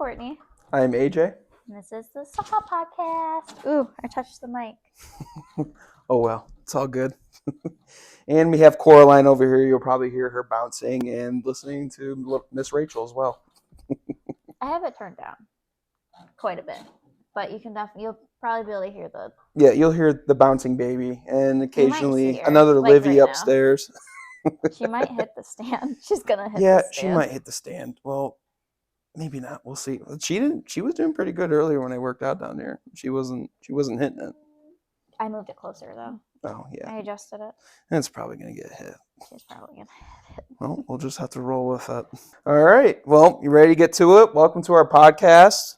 Courtney. I'm AJ. And this is the Saw Podcast. Ooh, I touched the mic. Oh well, it's all good. And we have Coraline over here. You'll probably hear her bouncing and listening to Miss Rachel as well. I have it turned down quite a bit, but you'll probably be able to hear the. Yeah, you'll hear the bouncing baby and occasionally her, another like Livy right upstairs. She might hit the stand. She's gonna hit the Yeah, stand. she might hit the stand. Well, maybe not. We'll see. She didn't. She was doing pretty good earlier when I worked out down there. She wasn't hitting it. I moved it closer though. Oh yeah. I adjusted it. And it's probably gonna get hit. She's probably gonna hit it. Well, we'll just have to roll with it. All right. Well, you ready to get to it? Welcome to our podcast.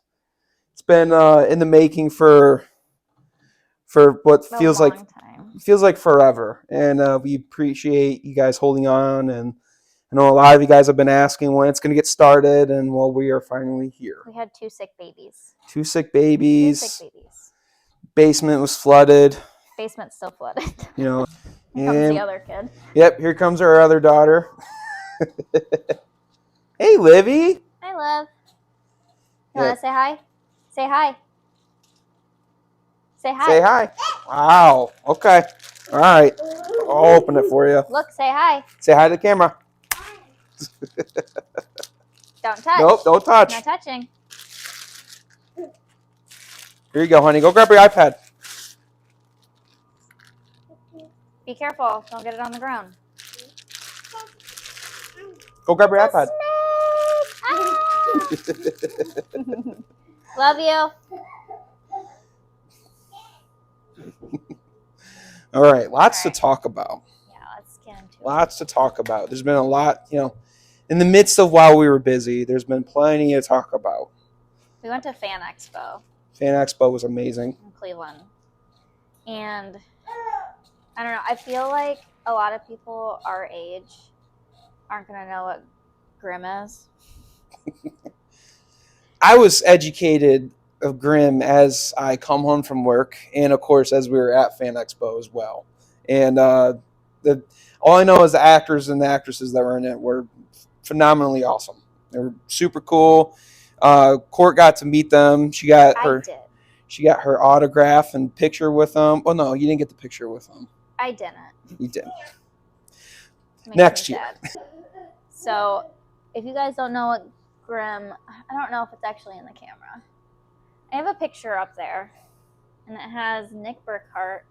It's been in the making for what feels like forever, and we appreciate you guys holding on. And I know a lot of you guys have been asking when it's going to get started, and well, we are finally here. We had two sick babies. Basement was flooded. Basement's still flooded. You know. Here comes the other kid. Yep, here comes our other daughter. Hey, Livy. Hi, love. You want to say hi? Say hi. Say hi. Say hi. Wow. Okay. All right. I'll open it for you. Look, say hi. Say hi to the camera. Don't touch. Nope, don't touch. No touching. Here you go, honey. Go grab your iPad. Be careful. Don't get it on the ground. Go grab your iPad. Love you. All right. Lots to talk about. Yeah, let's get into it. Lots to talk about. There's been a lot, in the midst of while we were busy, there's been plenty to talk about. We went to Fan Expo. Fan Expo was amazing. In Cleveland. And I don't know. I feel like a lot of people our age aren't going to know what Grimm is. I was educated of Grimm as I come home from work, and of course as we were at Fan Expo as well. And all I know is the actors and the actresses that were in it were phenomenally awesome. They were super cool. Court got to meet them. She got her autograph and picture with them. Oh no, you didn't get the picture with them. I didn't. You didn't. Next year. So, if you guys don't know what Grimm, I don't know if it's actually in the camera. I have a picture up there, and it has Nick Burkhart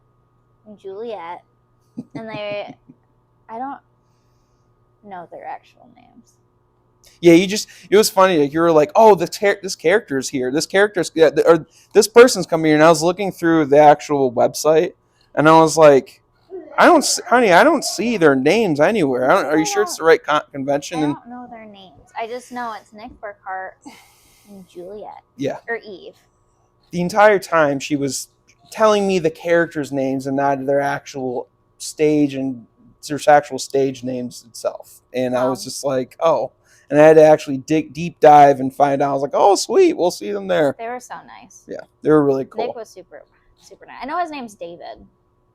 and Juliet, and I don't know their actual names. Yeah, it was funny. Like, you were like, oh, this character's here. Or this person's coming here. And I was looking through the actual website, and I was like, I don't see their names anywhere. Are you sure it's the right convention? I don't know their names. I just know it's Nick Burkhart and Juliet. Yeah. Or Eve. The entire time she was telling me the characters' names and not their actual stage names itself. And I was just like, oh. And I had to actually deep dive and find out. I was like, oh, sweet. We'll see them there. They were so nice. Yeah, they were really cool. Nick was super, super nice. I know his name's David.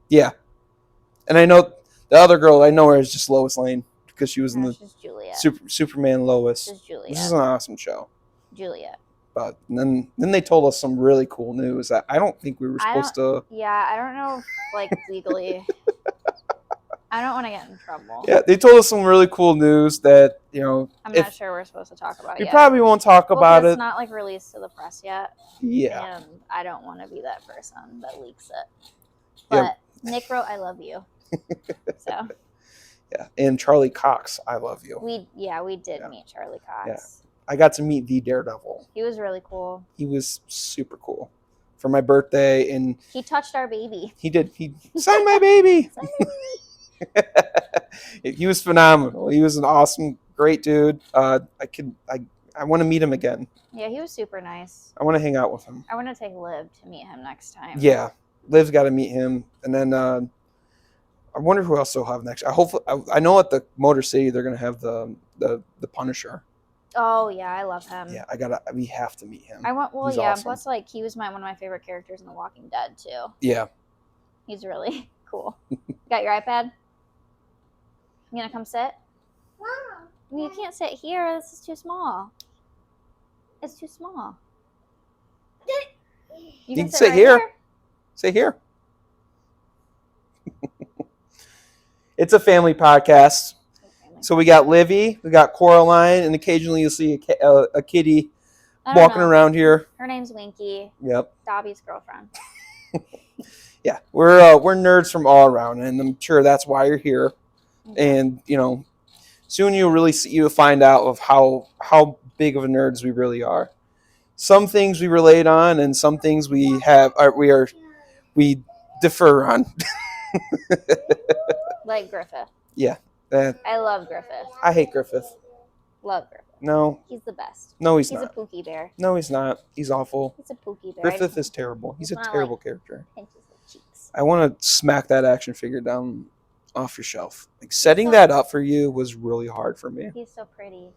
Yeah. And I know the other girl, I know her as just Lois Lane because she was in the Superman Lois. She's Juliet. This is an awesome show. Juliet. But then they told us some really cool news that I don't think we were supposed to. Yeah, I don't know if, legally. I don't want to get in trouble. Yeah, they told us some really cool news that, I'm not sure we're supposed to talk about it yet. We probably won't talk about it. It's not, released to the press yet. Yeah. And I don't want to be that person that leaks it. But Nick wrote, I love you. So. Yeah, and Charlie Cox, I love you. We did meet Charlie Cox. Yeah. I got to meet the Daredevil. He was really cool. He was super cool. For my birthday, and he touched our baby. He did. He signed my baby. He was phenomenal. He was an awesome, great dude. I want to meet him again. Yeah, he was super nice. I want to hang out with him. I want to take Liv to meet him next time. Yeah, Liv's got to meet him, and then I wonder who else they'll have next. I know at the Motor City they're gonna have the Punisher. Oh yeah, I love him. Yeah, we have to meet him. He's awesome. Plus he was one of my favorite characters in The Walking Dead too. Yeah. He's really cool. Got your iPad? You gonna come sit? No. You can't sit here. This is too small. It's too small. You can sit sit right here. there. Sit here. It's a family podcast. So we got Livy, we got Coraline, and occasionally you'll see a kitty walking around here. Her name's Winky. Yep. Dobby's girlfriend. Yeah, we're nerds from all around, and I'm sure that's why you're here. Yeah. And soon you'll find out of how big of a nerds we really are. Some things we relate on, and some things we differ on. Like Griffith. Yeah. I love Griffith. I hate Griffith. Love Griffith. No. He's the best. No, he's not. He's a Pookie Bear. No, he's not. He's awful. He's a Pookie Bear. Griffith is terrible. He's a terrible character. Pinches his cheeks. I want to smack that action figure down off your shelf. Like setting that up for you was really hard for me. He's so pretty.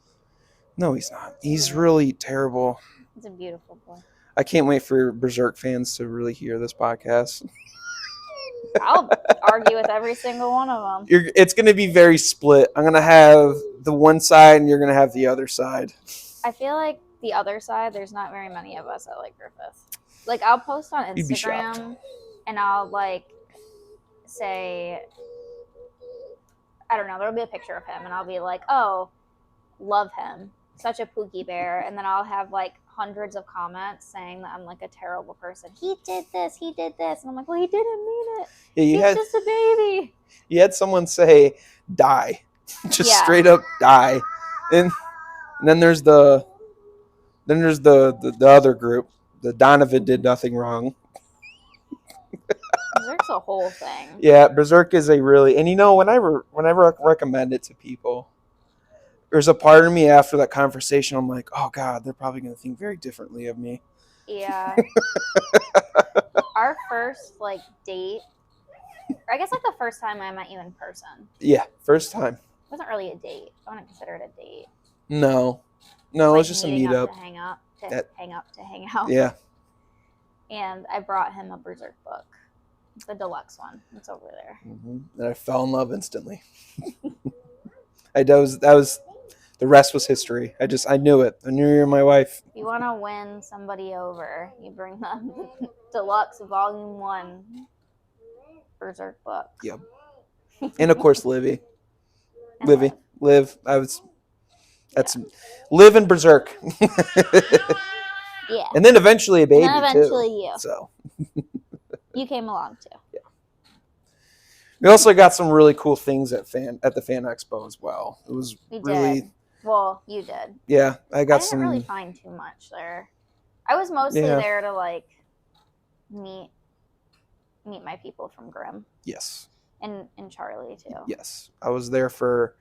No, he's not. He's really terrible. He's a beautiful boy. I can't wait for Berserk fans to really hear this podcast. I'll argue with every single one of them. It's going to be very split. I'm going to have the one side, and you're going to have the other side. I feel like the other side, there's not very many of us that like Griffith. Like, I'll post on Instagram, and I'll, like, say, I don't know, there'll be a picture of him, and I'll be like, oh, love him. Such a Pookie Bear. And then I'll have, like, hundreds of comments saying that I'm, like, a terrible person. He did this. And I'm like, well, he didn't mean it. Yeah, He's just a baby. You had someone say, die. Just straight up die. And then there's the other group. The Donovan did nothing wrong. Berserk's a whole thing. Yeah, Berserk is a really, and whenever I recommend it to people, there's a part of me after that conversation, I'm like, oh God, they're probably going to think very differently of me. Yeah. Our first, like, date, or I guess, like, the first time I met you in person. Yeah, first time. It wasn't really a date. I wouldn't consider it a date. No, it was just a meetup. To hang out. Yeah. And I brought him a Berserk book. The deluxe one. It's over there. Mm-hmm. And I fell in love instantly. That was the rest was history. I knew it. I knew you were my wife. If you want to win somebody over, you bring them the deluxe volume 1 Berserk book. Yep. And of course, Liv. Liv and Berserk. Yeah. And then eventually a baby you. So you came along too. Yeah. We also got some really cool things at the Fan Expo as well. It was really. Well, you did. Yeah, I didn't really find too much there. I was mostly there to like meet my people from Grimm. Yes. And Charlie too. Yes, I was there for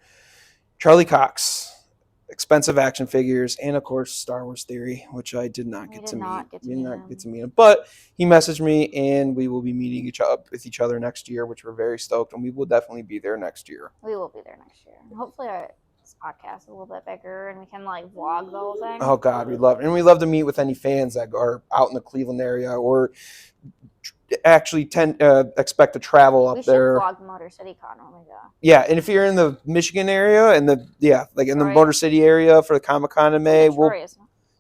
Charlie Cox, expensive action figures, and of course Star Wars Theory, which I did not get to meet him. But he messaged me, and we will be meeting with each other next year, which we're very stoked, and we will definitely be there next year. We will be there next year. Hopefully this podcast is a little bit bigger, and we can like vlog the whole thing. Oh God, we love it. And we love to meet with any fans that are out in the Cleveland area or actually expect to travel up there. We should vlog Motor City Con when we go. Yeah, and if you're in the Michigan area and in the Motor City area for the Comic-Con in May,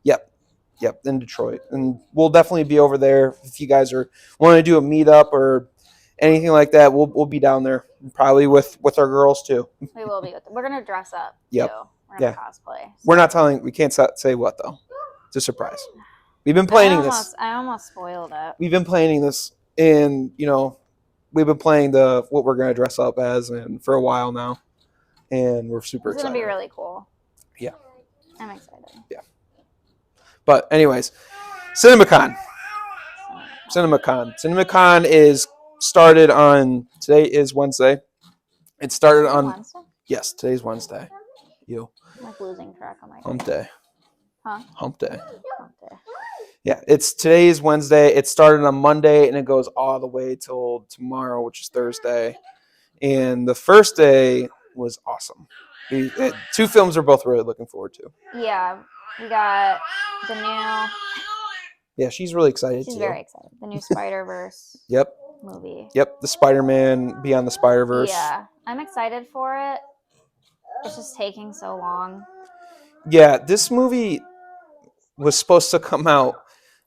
Yep, in Detroit. And we'll definitely be over there if you guys want to do a meetup or anything like that. We'll be down there probably with our girls too. We will be. We're gonna dress up. Yep. Too. We're gonna cosplay. So. We're not telling. We can't say what though. It's a surprise. We've been planning this. I almost spoiled it. We've been planning this, and we've been playing what we're gonna dress up as, and for a while now, and we're super excited. It's gonna be really cool. Yeah. I'm excited. Yeah. But anyways, Cinemacon. Cinemacon is started on, today is Wednesday. It started on Wednesday? Yes, today's Wednesday. I'm like losing track of my Hump day. Huh? Hump day. Hump day. Yeah, today's Wednesday. It started on Monday and it goes all the way till tomorrow, which is Thursday. And the first day was awesome. Two films we're both really looking forward to. Yeah, we got the new. Yeah, she's really excited too. She's very excited. The new Spider-Verse. Yep. Movie. Yep, the Spider-Man Beyond the Spider-Verse. Yeah, I'm excited for it. It's just taking so long. Yeah, this movie, was supposed to come out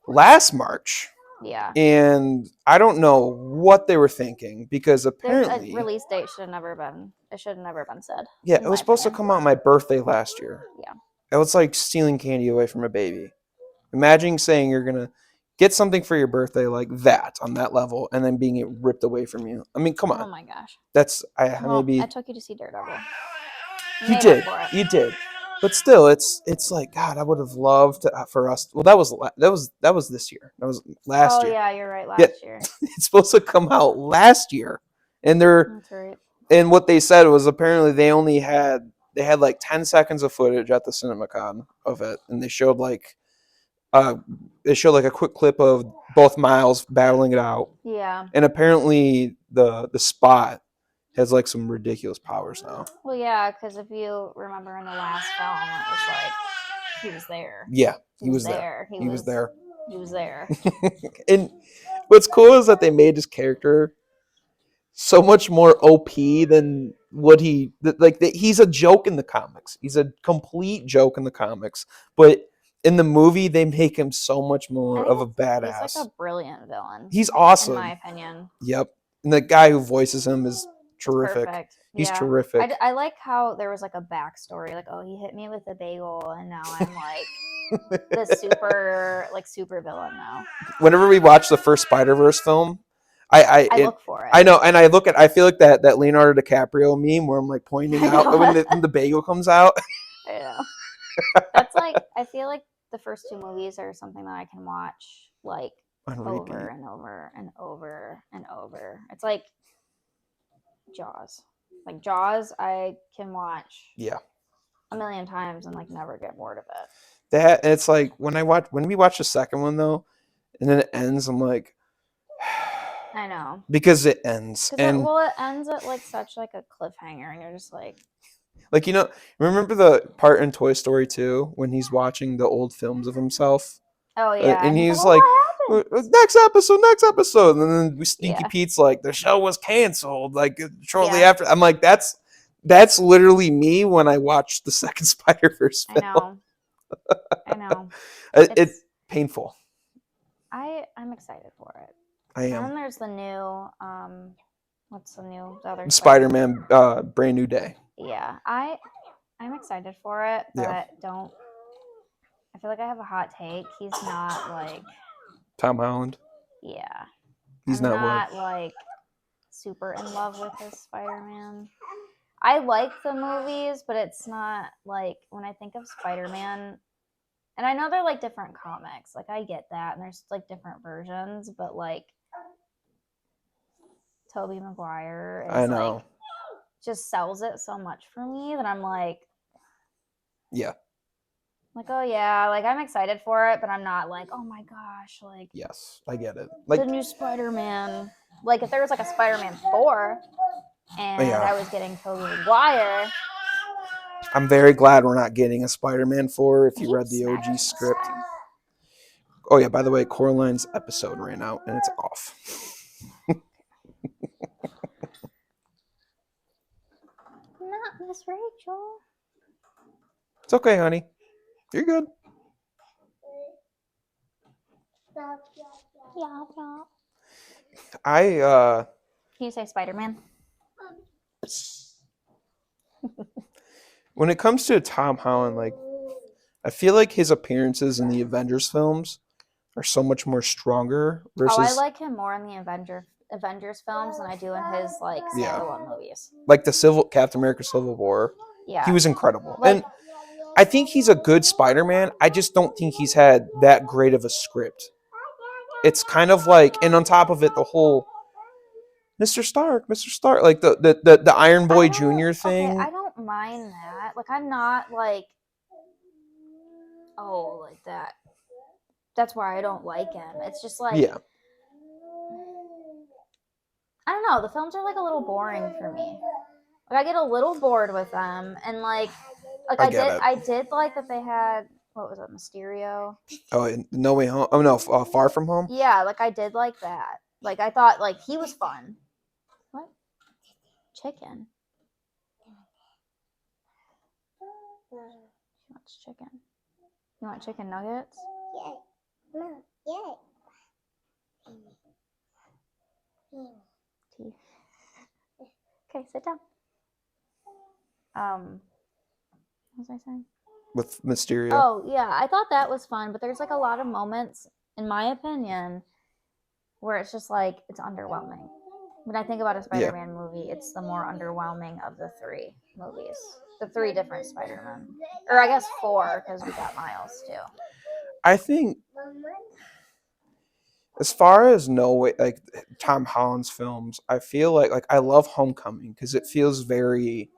last March. Yeah. And I don't know what they were thinking because There's apparently a release date should have never been said. yeah, in it was my supposed to opinion. come out my birthday last year. Yeah. It was like stealing candy away from a baby. Imagine saying you're gonna get something for your birthday like that on that level, and then being it ripped away from you. I mean, come on. Oh my gosh. That's Well, maybe I took you to see Daredevil. you did, you did, but still, it's like God. I would have loved to, for us. Well, that was this year. That was last year. Oh yeah, you're right. Yeah. Last year. It's supposed to come out last year, and That's right. and what they said was apparently they had like 10 seconds of footage at the Cinemacon of it, and they showed like a quick clip of both Miles battling it out. Yeah. And apparently the Spot has like some ridiculous powers now. Well, yeah, because if you remember in the last film, it was like he was there. Yeah, he was there. He was there. He was there. And what's cool is that they made his character so much more OP than what he's a joke in the comics. He's a complete joke in the comics, but in the movie they make him so much more of a badass. He's like a brilliant villain. He's awesome, in my opinion. Yep, and the guy who voices him is terrific. Perfect. He's terrific. I like how there was like a backstory, like, oh, he hit me with a bagel, and now I'm like the super villain now. Whenever we watch the first Spider-Verse film, I look for it. I know, and I feel like that Leonardo DiCaprio meme where I'm like pointing out when the bagel comes out. I know. That's like, I feel like the first two movies are something that I can watch like over and over and over and over. It's like Jaws. Like Jaws, I can watch a million times and like never get bored of it. It's like when we watch the second one though, and then it ends, I'm like, I know, because it ends, and it ends at like such like a cliffhanger, and you're just like, remember the part in Toy Story 2 when he's watching the old films of himself? Oh yeah, and he's like, next episode, and then Stinky Pete's like, the show was canceled like shortly after. I'm like, that's literally me when I watched the second Spider-Verse film. I know. It's painful. I'm excited for it. I am. And then there's the new what's the other Spider-Man Brand New Day. Yeah, I'm excited for it, but I feel like I have a hot take. He's not like Tom Holland. Yeah. He's I'm not like super in love with his Spider-Man. I like the movies, but it's not like when I think of Spider-Man, and I know they're like different comics. Like I get that, and there's like different versions, but like Tobey Maguire is like just sells it so much for me that I'm like, like, oh yeah, like I'm excited for it, but I'm not like, oh my gosh, like, yes, I get it. Like the new Spider-Man. Like if there was like a Spider-Man 4 and I was getting Tobey Maguire. I'm very glad we're not getting a Spider-Man 4 if you read the OG script. Oh yeah, by the way, Coraline's episode ran out and it's off. Not Miss Rachel. It's okay, honey. You're good. Can you say Spider-Man? When it comes to Tom Holland, like I feel like his appearances in the Avengers films are so much more stronger versus I like him more in the Avengers films than I do in his like standalone movies. Like the Captain America Civil War. Yeah. He was incredible. And I think he's a good Spider-Man. I just don't think he's had that great of a script. It's kind of like, and on top of it, the whole Mr. Stark, like the Iron Boy Jr. thing. Okay, I don't mind that. Like I'm not like, oh, like that. That's why I don't like him. It's just like, I don't know. The films are like a little boring for me. Like I get a little bored with them, and like I did like that they had, what was it, Mysterio? Oh, No Way Home. Oh no, Far From Home. Yeah, like I did like that. Like I thought like he was fun. What? Chicken. She wants chicken. You want chicken nuggets? Yeah. No. Yeah. Tea. Okay, sit down. What was I saying? With Mysterio. Oh, yeah, I thought that was fun, but there's like a lot of moments, in my opinion, where it's just like it's underwhelming. When I think about a Spider-Man movie, it's the more underwhelming of the three movies. The three different Spider-Men. Or I guess four, because we got Miles too. I think as far as No Way, like Tom Holland's films, I feel like I love Homecoming because it feels very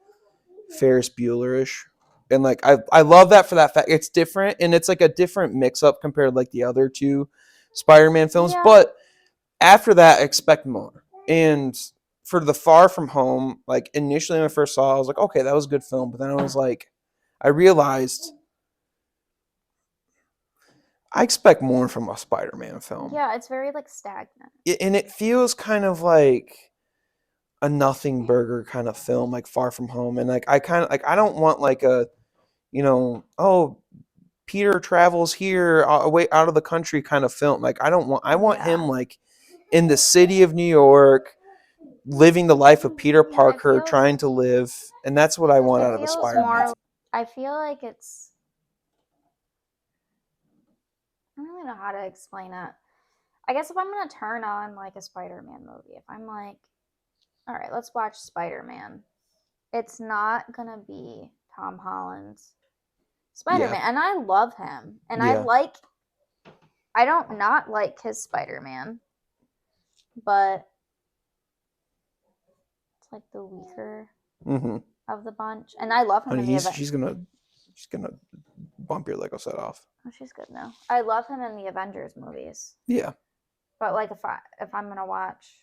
Ferris Bueller-ish. And like I love that for that fact. It's different and it's like a different mix up compared to like the other two Spider-Man films. Yeah. But after that, expect more. And for the Far From Home, like initially when I first saw it, I was like, okay, that was a good film. But then I was like, I realized I expect more from a Spider-Man film. Yeah, it's very like stagnant. And it feels kind of like a nothing burger kind of film, like Far From Home. And like I kind of like I don't want like a, oh, Peter travels here away out of the country kind of film. Like I want him like in the city of New York, living the life of Peter Parker, trying to live, and that's what I want out of a Spider-Man. I feel like it's. I don't really know how to explain it. I guess if I'm gonna turn on like a Spider-Man movie, if I'm like, all right, let's watch Spider-Man, it's not gonna be Tom Holland's Spider-Man, and I love him, and I don't not like his Spider-Man, but it's like the weaker of the bunch, and I love him. Honey, she's gonna bump your Lego set off. Oh, she's good now. I love him in the Avengers movies. Yeah. But like if I'm gonna watch,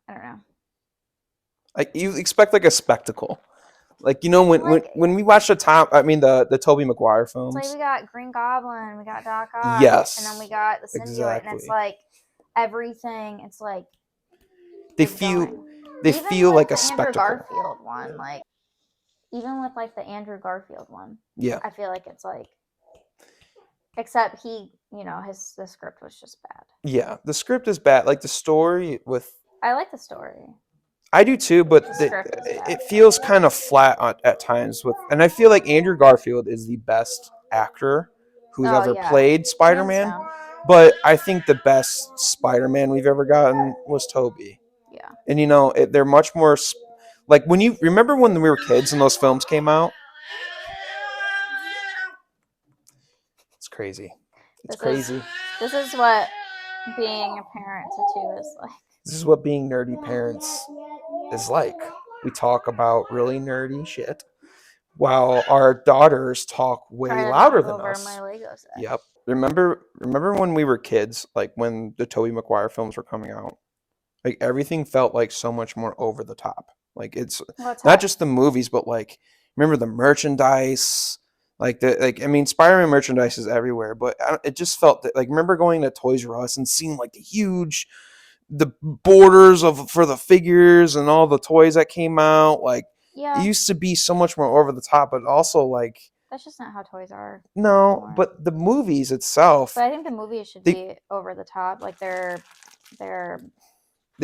I don't know. Like you expect like a spectacle. Like when we watched the Tobey Maguire films. It's like we got Green Goblin, we got Doc Ock, yes, and then we got the symbiote, and it's like everything. It's like they feel like a spectacle. Andrew Garfield one, like even with like the Andrew Garfield one, yeah, I feel like it's like, except the script was just bad. Yeah, the script is bad. Like the story I like the story. I do too, but it feels kind of flat at times. And I feel like Andrew Garfield is the best actor who's ever played Spider-Man. But I think the best Spider-Man we've ever gotten was Tobey. Yeah. And they're much more like when you remember when we were kids and those films came out. It's crazy. It's crazy. This is what being a parent to two is like. This is what being nerdy parents is like. We talk about really nerdy shit while our daughters talk way louder than us. My Lego set. Yep. Remember when we were kids, like when the Tobey Maguire films were coming out? Like everything felt like so much more over the top. Like it's not just the movies, but like remember the merchandise. Spider-Man merchandise is everywhere, but it just felt like remember going to Toys R Us and seeing like the borders for the figures and all the toys that came out. Like it used to be so much more over the top, but also like that's just not how toys are. No, anymore. But the movies itself. But I think the movies should be over the top. Like they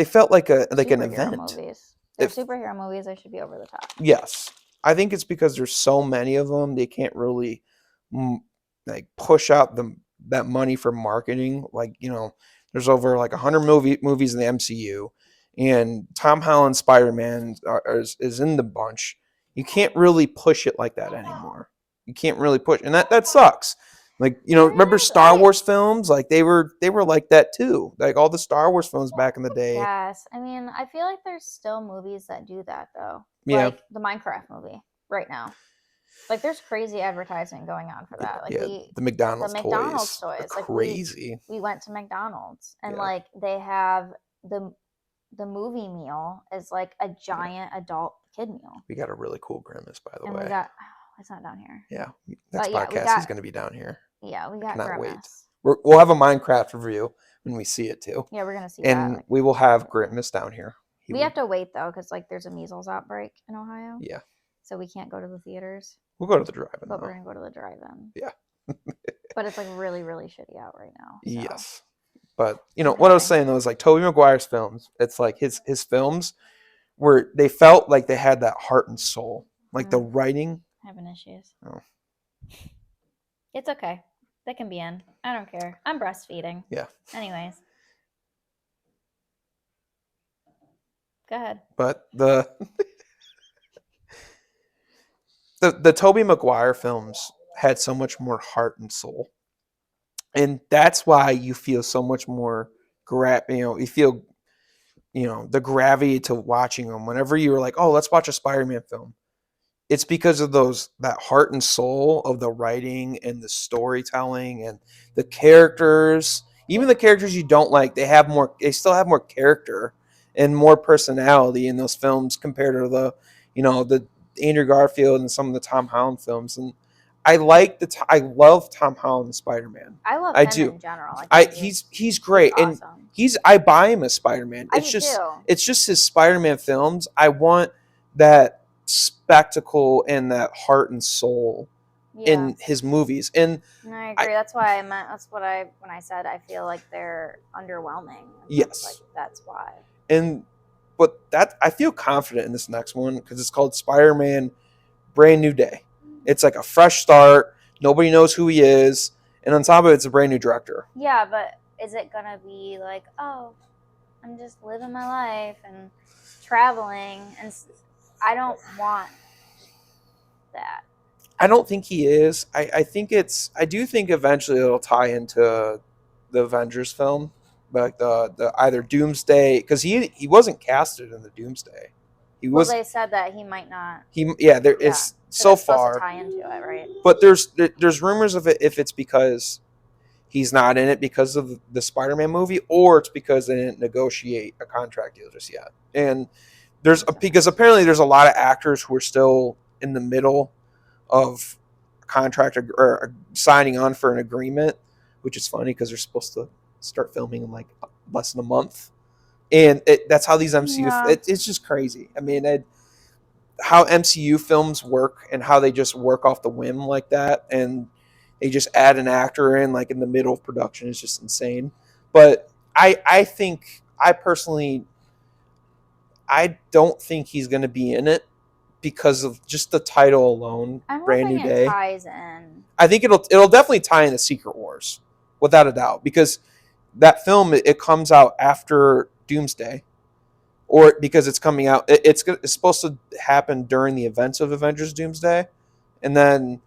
felt like an event. Movies. They're superhero movies. They should be over the top. Yes, I think it's because there's so many of them. They can't really like push out that money for marketing. Like there's over like 100 movies in the MCU, and Tom Holland's Spider-Man is in the bunch. You can't really push it like that anymore. You can't really push, and that sucks. Like remember Star Wars films? Like they were like that too. Like all the Star Wars films back in the day. Yes, I mean I feel like there's still movies that do that though. Yeah. Like the Minecraft movie right now. Like there's crazy advertising going on for that. Like the McDonald's toys. Are crazy. Like we went to McDonald's and like they have the movie meal is like a giant adult kid meal. We got a really cool Grimace, by the way. We got it's not down here. Yeah, next podcast is going to be down here. Yeah, we got cannot Grimace. Wait. We'll have a Minecraft review when we see it too. Yeah, we're gonna see and we will have Grimace down here. We have to wait though because like there's a measles outbreak in Ohio. Yeah. So we can't go to the theaters. We'll go to the drive-in. But we're gonna go to the drive-in. Yeah. But it's like really, really shitty out right now. So. Yes. But what I was saying though is like Tobey Maguire's films, it's like his films where they felt like they had that heart and soul. Like the writing. Having issues. Oh. It's okay. They can be in. I don't care. I'm breastfeeding. Yeah. Anyways. Go ahead. But the Tobey Maguire films had so much more heart and soul. And that's why you feel so much more you feel the gravity to watching them. Whenever you were like, "Oh, let's watch a Spider-Man film." It's because of that heart and soul of the writing and the storytelling and the characters. Even the characters you don't like, they still have more character and more personality in those films compared to the Andrew Garfield and some of the Tom Holland films. And I love Tom Holland Spider-Man. I love him in general. He's great. Awesome. And I buy him as Spider-Man. It's just his Spider-Man films. I want that spectacle and that heart and soul in his movies. And I agree. That's why I meant. That's what when I said I feel like they're underwhelming. Yes, that's why. But I feel confident in this next one because it's called Spider-Man: Brand New Day. It's like a fresh start. Nobody knows who he is, and on top of it, it's a brand new director. Yeah, but is it gonna be like, oh, I'm just living my life and traveling, and I don't want that. I don't think he is. I do think eventually it'll tie into the Avengers film, like the either Doomsday, because he wasn't casted in the Doomsday. They said that he might not. It's so far to tie into it, right? But there's rumors of it if it's because he's not in it because of the Spider-Man movie, or it's because they didn't negotiate a contract deal just yet. And because apparently there's a lot of actors who are still in the middle of a contract or signing on for an agreement, which is funny because they're supposed to start filming in like less than a month. And that's how these MCU it's just crazy. I mean, how MCU films work and how they just work off the whim like that, and they just add an actor in like in the middle of production is just insane. But I think I personally don't think he's going to be in it because of just the title alone. Brand New Day ties in. I think it'll definitely tie into Secret Wars without a doubt, because that film it comes out after Doomsday, or because it's coming out. It's supposed to happen during the events of Avengers Doomsday, and then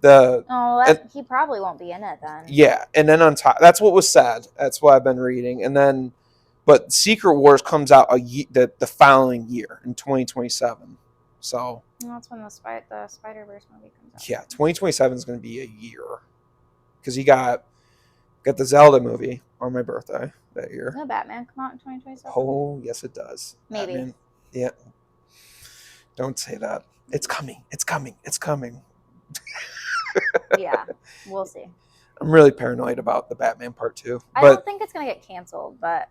he probably won't be in it then. Yeah, and then on top, that's what was said. That's what I've been reading, and then, but Secret Wars comes out the following year in 2027. So that's when the Spider-Verse movie comes out. Yeah, 2027 is going to be a year, because you got the Zelda movie on my birthday that year. Doesn't Batman come out in 2027? Oh, yes, it does. Maybe. Batman, yeah. Don't say that. It's coming. It's coming. It's coming. Yeah, we'll see. I'm really paranoid about the Batman Part 2. I don't think it's going to get canceled, but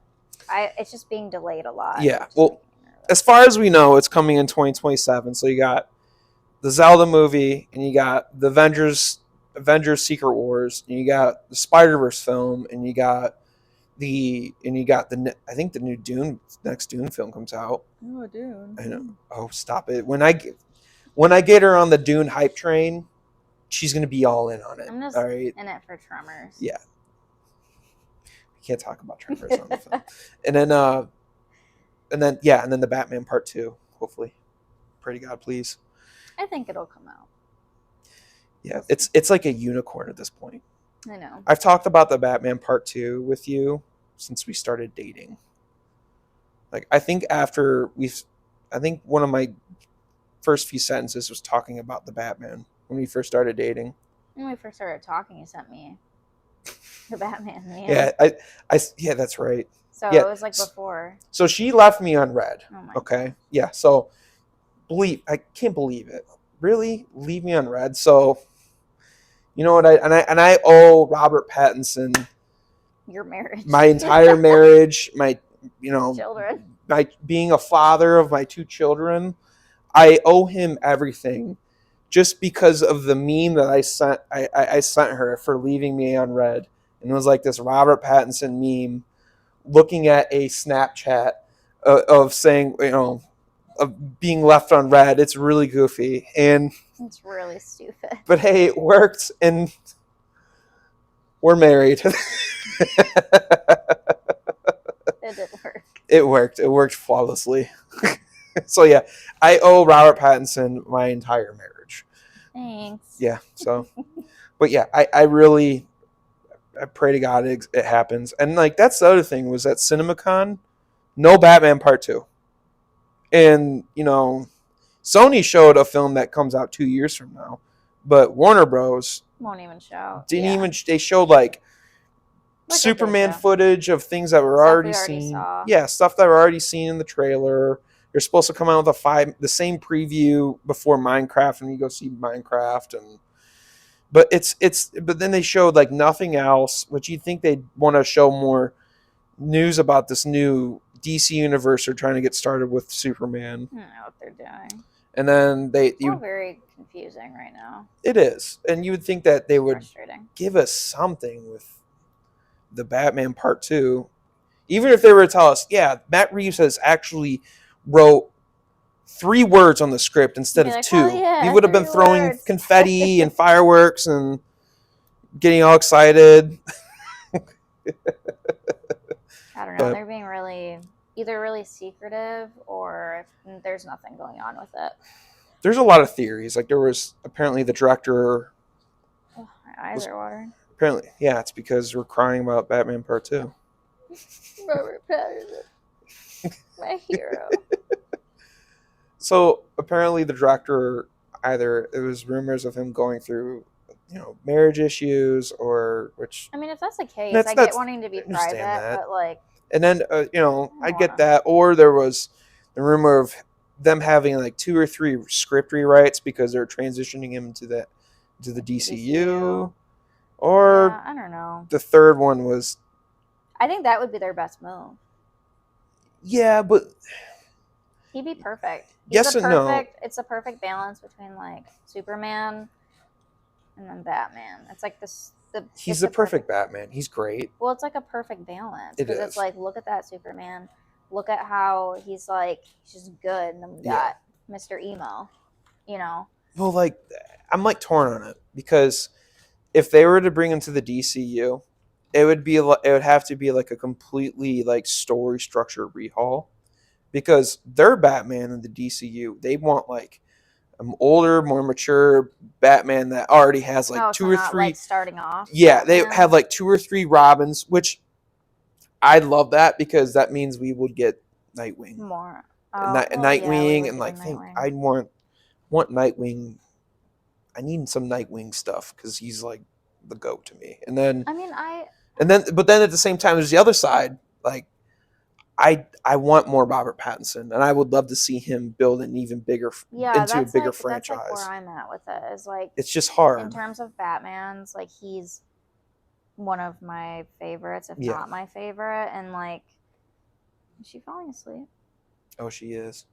it's just being delayed a lot. Yeah, well, as far as we know, it's coming in 2027. So you got the Zelda movie, and you got the Avengers Secret Wars, and you got the Spider-Verse film, and you got I think the new next Dune film comes out. Oh, Dune. I know. Oh, stop it. When I get her on the Dune hype train, she's gonna be all in on it. I'm just all right? in it for Tremors. Yeah. We can't talk about Tremors on the film. And then the Batman Part 2, hopefully. Pray to God, please. I think it'll come out. Yeah, it's like a unicorn at this point. I know. I've talked about the Batman Part 2 with you since we started dating. Like, I think one of my first few sentences was talking about the Batman when we first started dating. When we first started talking, you sent me the Batman. Yeah, yeah, that's right. So it was like before. So she left me unread. Oh my okay. God. Yeah. So I can't believe it. Really, leave me unread. So you know what? I owe Robert Pattinson your marriage, my entire marriage, my children, my being a father of my 2 children. I owe him everything, just because of the meme that I sent her for leaving me on red. And it was like this Robert Pattinson meme looking at a Snapchat of saying, of being left on red. It's really goofy. And It's really stupid. but hey, it worked, and we're married. It did work. It worked. It worked flawlessly. So yeah, I owe Robert Pattinson my entire marriage. Thanks. Yeah. So, but yeah, I really I pray to God it happens. And like that's the other thing was at Cinemacon, no Batman Part 2. And Sony showed a film that comes out 2 years from now, but Warner Bros. Won't even show. Didn't Yeah. even. They showed like Like Superman they do. footage of things that were Stuff we already already seen. saw. Yeah, stuff that were already seen in the trailer. They're supposed to come out with the same preview before Minecraft, and you go see Minecraft, but then they showed like nothing else, which you'd think they'd want to show more news about this new DC universe they're trying to get started with Superman. I don't know what they're doing. And then It's all very confusing right now. It is, and you would think that they would Frustrating. give us something with the Batman Part 2. Even if they were to tell us, yeah, Matt Reeves has actually wrote 3 words on the script instead of 2. Yeah, we would have been 3 throwing words. confetti and fireworks and getting all excited. I don't know. They're being either really secretive or there's nothing going on with it. There's a lot of theories. Like there was apparently the director. Oh, my eyes are watering. Apparently, yeah, it's because we're crying about Batman Part 2. Robert Pattinson, my hero. So apparently the director, either it was rumors of him going through, marriage issues, or which. I mean, if that's the case, I get wanting to be private, but like. And then I get that, or there was the rumor of them having like 2 or 3 script rewrites because they're transitioning him to the DCU. Or yeah, I don't know. The third one was. I think that would be their best move. Yeah, but he'd be perfect. Yes and no. It's a perfect balance between like Superman and then Batman. It's like this. He's the perfect Batman. He's great. Well, it's like a perfect balance because it's like, look at that Superman. Look at how he's just good, and then we got Mr. Emo. Well, like I'm like torn on it because if they were to bring him to the DCU, it would have to be like a completely like story structure rehaul, because their Batman in the DCU, they want like an older, more mature Batman that already has like 2 or 3 like starting off. Yeah, they have like 2 or 3 Robins, which I love that because that means we would get Nightwing more. Nightwing, and like I want Nightwing. I need some Nightwing stuff because he's like the goat to me. And then but then at the same time, there's the other side. Like I want more Robert Pattinson, and I would love to see him build an even bigger into a bigger franchise. That's like where I'm at with it. Is like it's just hard in terms of Batman's. Like he's one of my favorites, if not my favorite. And like, is she falling asleep? Oh, she is.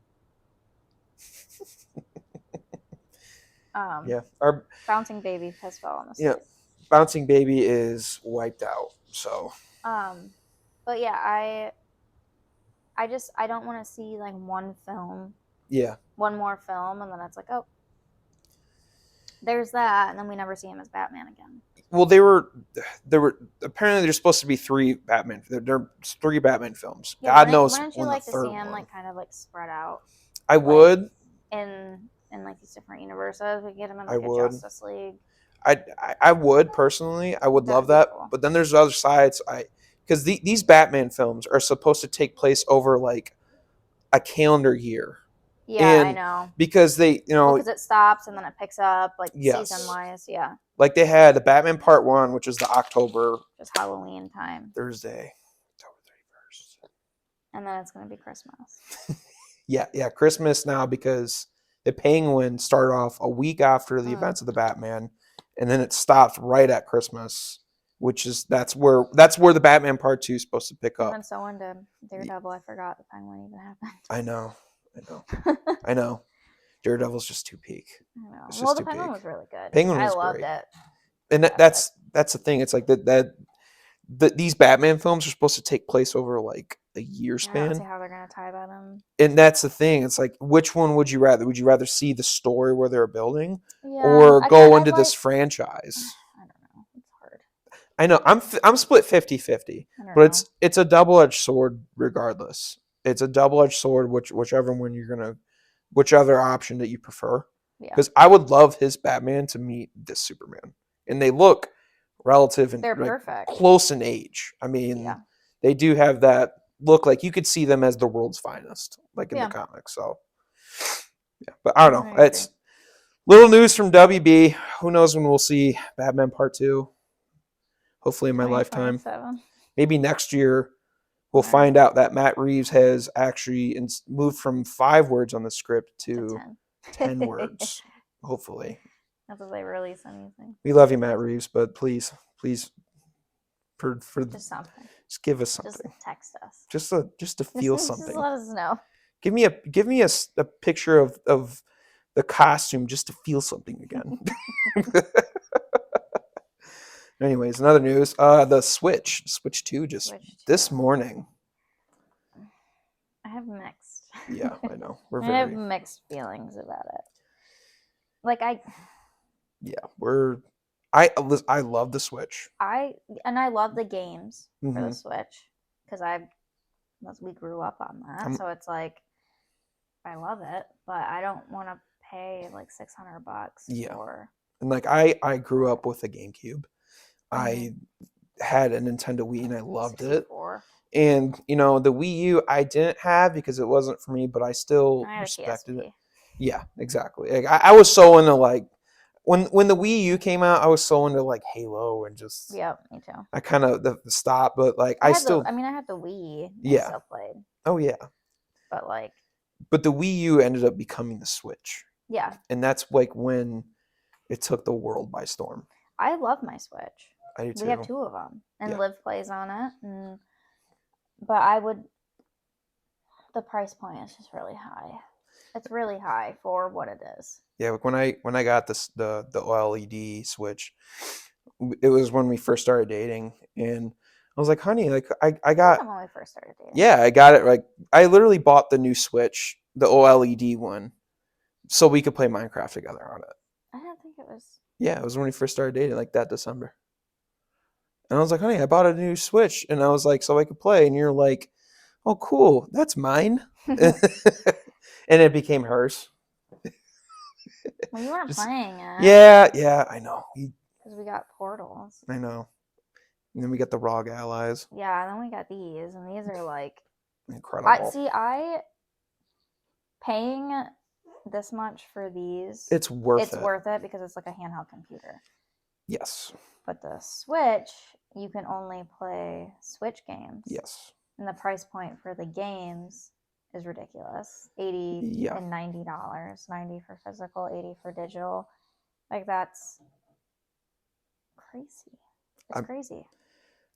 Our bouncing baby has fallen asleep. Yeah, bouncing baby is wiped out. So. But yeah, I don't want to see like one film. Yeah. One more film, and then it's like, oh, there's that, and then we never see him as Batman again. Well, there were apparently there's supposed to be 3 Batman. There are 3 Batman films. Yeah, God knows. Wouldn't you like to see him like kind of like spread out? I would. In like these different universes, we get him in like a Justice League. I would personally. I would love that. Cool. But then there's other sides. Because these Batman films are supposed to take place over like a calendar year. Yeah, I know. Because they, because it stops and then it picks up like season-wise, yeah. Like they had the Batman Part 1, which is the October. Just Halloween time. Thursday, October 31st. And then it's going to be Christmas. yeah, Christmas now because the Penguin started off a week after the events of the Batman, and then it stopped right at Christmas. Which is that's where the Batman Part 2 is supposed to pick up. And so into Daredevil, I forgot the Penguin even happened. I know. Daredevil's just too peak. I know. It's Well, just the too Penguin big. was really good. Penguin I was loved great. it. And that's the thing. It's like these Batman films are supposed to take place over like a year I don't see span. how they're gonna tie that in. And that's the thing. It's like, which one would you rather? Would you rather see the story where they're building, Yeah, or go into I'd this like. franchise? I don't know. It's hard. I know I'm split 50-50, I don't but know. it's a double-edged sword regardless. It's a double-edged sword, whichever one whichever option that you prefer. Yeah. Because I would love his Batman to meet this Superman, and they look relative and They're like perfect. close in age. I mean, Yeah. they do have that look, like you could see them as the world's finest, like in Yeah. the comics. So yeah, but I don't know. I It's little news from WB. Who knows when we'll see Batman Part 2? Hopefully in my lifetime. 2027. Maybe next year we'll Right. find out that Matt Reeves has actually moved from 5 words on the script to 10 words. Hopefully. Not that they release anything. We love you, Matt Reeves, but please, for Just something. just give us Just something. text us. Just to feel something. Just let us know. Give me a picture of the costume just to feel something again. Anyways, another news. The Switch 2 just this morning. I have mixed. Yeah, I know. I have mixed feelings about it. Like I love the Switch. I love the games for the Switch because we grew up on that, so it's like I love it, but I don't want to pay like $600 for. And like I grew up with a GameCube. I had a Nintendo Wii and I loved 64. It. And the Wii U I didn't have because it wasn't for me, but I still respected it. Yeah, exactly. Like, I was so into like when the Wii U came out, I was so into like Halo and just me too. I kind of stopped, but like I had the Wii. Yeah. I still played. Oh yeah. But the Wii U ended up becoming the Switch. Yeah. And that's like when it took the world by storm. I love my Switch. I do too. We have 2 of them, and Liv plays on it. But the price point is just really high. It's really high for what it is. Yeah, like when I got the OLED Switch, it was when we first started dating, and I was like, honey, like I got when we first started dating. Yeah, I got it. Like I literally bought the new Switch, the OLED one, so we could play Minecraft together on it. I don't think it was. Yeah, it was when we first started dating, like that December. And I was like, honey, I bought a new Switch, and I was like, so I could play, and you're like, oh, cool, that's mine. And it became hers. Well, you weren't playing it. Yeah, I know. Because we got Portals. I know. And then we got the ROG Allies. Yeah, and then we got these, and these are like incredible. Paying this much for these. It's worth it because it's like a handheld computer. Yes. But the Switch, you can only play Switch games. Yes. And the price point for the games is ridiculous. $80 and $90. $90 for physical, $80 for digital. Like that's crazy. It's crazy.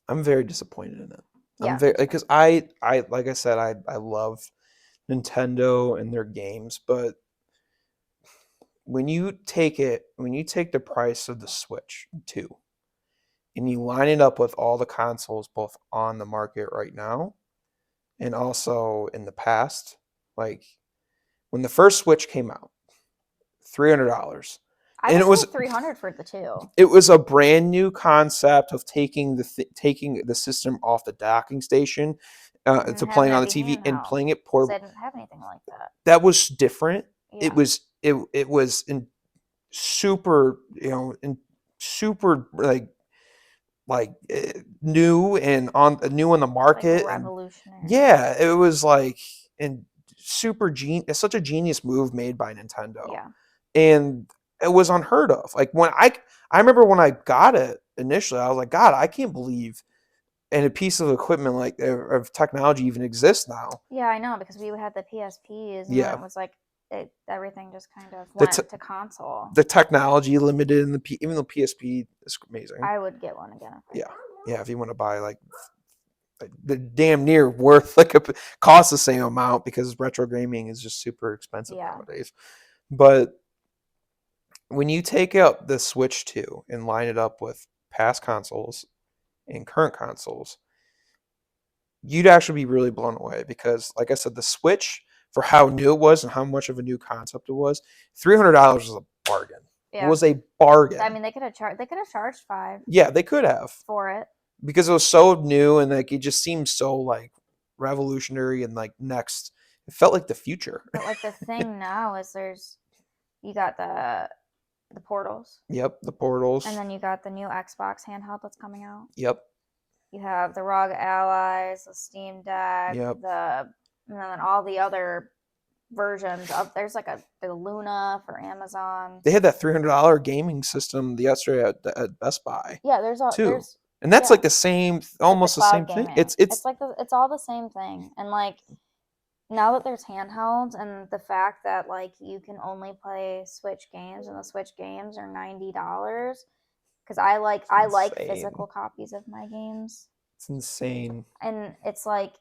I'm very disappointed in it. Yeah. Because I like I said, I love Nintendo and their games, but when you take the price of the Switch 2 and you line it up with all the consoles both on the market right now and also in the past, like when the first Switch came out, $300. And it was $300 for the 2. It was a brand new concept of taking the system off the docking station to playing on the TV and playing it portable. They didn't have anything like that. That was different. Yeah. It was in super super new and on the market. Like revolutionary. Yeah, it was like and super it's such a genius move made by Nintendo. Yeah. And it was unheard of. Like when I remember when I got it initially, I was like, God, I can't believe and a piece of equipment like of technology even exists now. Yeah, I know, because we had the PSPs and it was like everything just kind of went to console. The technology limited in even the PSP is amazing. I would get one again. Yeah, if you want to buy like the damn near worth cost the same amount because retro gaming is just super expensive nowadays. But when you take out the Switch 2 and line it up with past consoles and current consoles, you'd actually be really blown away because, like I said, the Switch, for how new it was and how much of a new concept it was, $300 was a bargain. Yeah. It was a bargain. I mean, they could have charged $5 Yeah, they could have for it. because it was so new and like it just seemed so like revolutionary and like next. It felt like the future. But like the thing now is you got the Portals, Yep, the Portals. and then you got the new Xbox handheld that's coming out. Yep. You have the ROG Allies, the Steam Deck, Yep. and then all the other versions of. There's like the Luna for Amazon. They had that $300 gaming system yesterday at Best Buy. Yeah, there's And that's yeah. like the same, almost the same gaming. thing. It's like it's all the same thing. And like now that there's handhelds and the fact that like you can only play Switch games and the Switch games are $90 because I like insane. physical copies of my games. It's insane. And it's like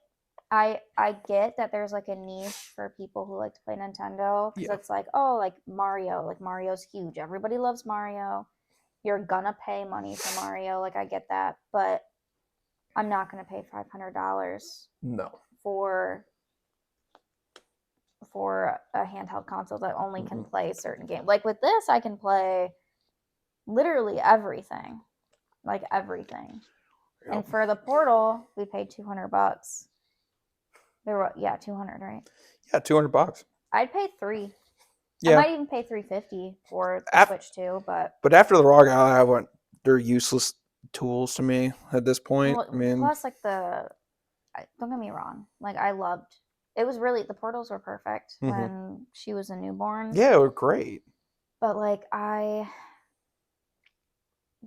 I get that there's like a niche for people who like to play Nintendo because it's like, oh, like Mario's huge. Everybody loves Mario. You're gonna pay money for Mario, like I get that, but I'm not gonna pay $500 No. for a handheld console that only can play certain games. Like with this, I can play literally everything, like everything. Yep. And for the Portal, we paid $200. There were 200, right? Yeah, $200. I'd pay $300. Yeah. I might even pay $350 for the Switch 2, but after the ROG Ally, I went, they're useless tools to me at this point. Well, I mean, plus like don't get me wrong, like I loved. It was really the Portals were perfect when she was a newborn. Yeah, they were great. But like the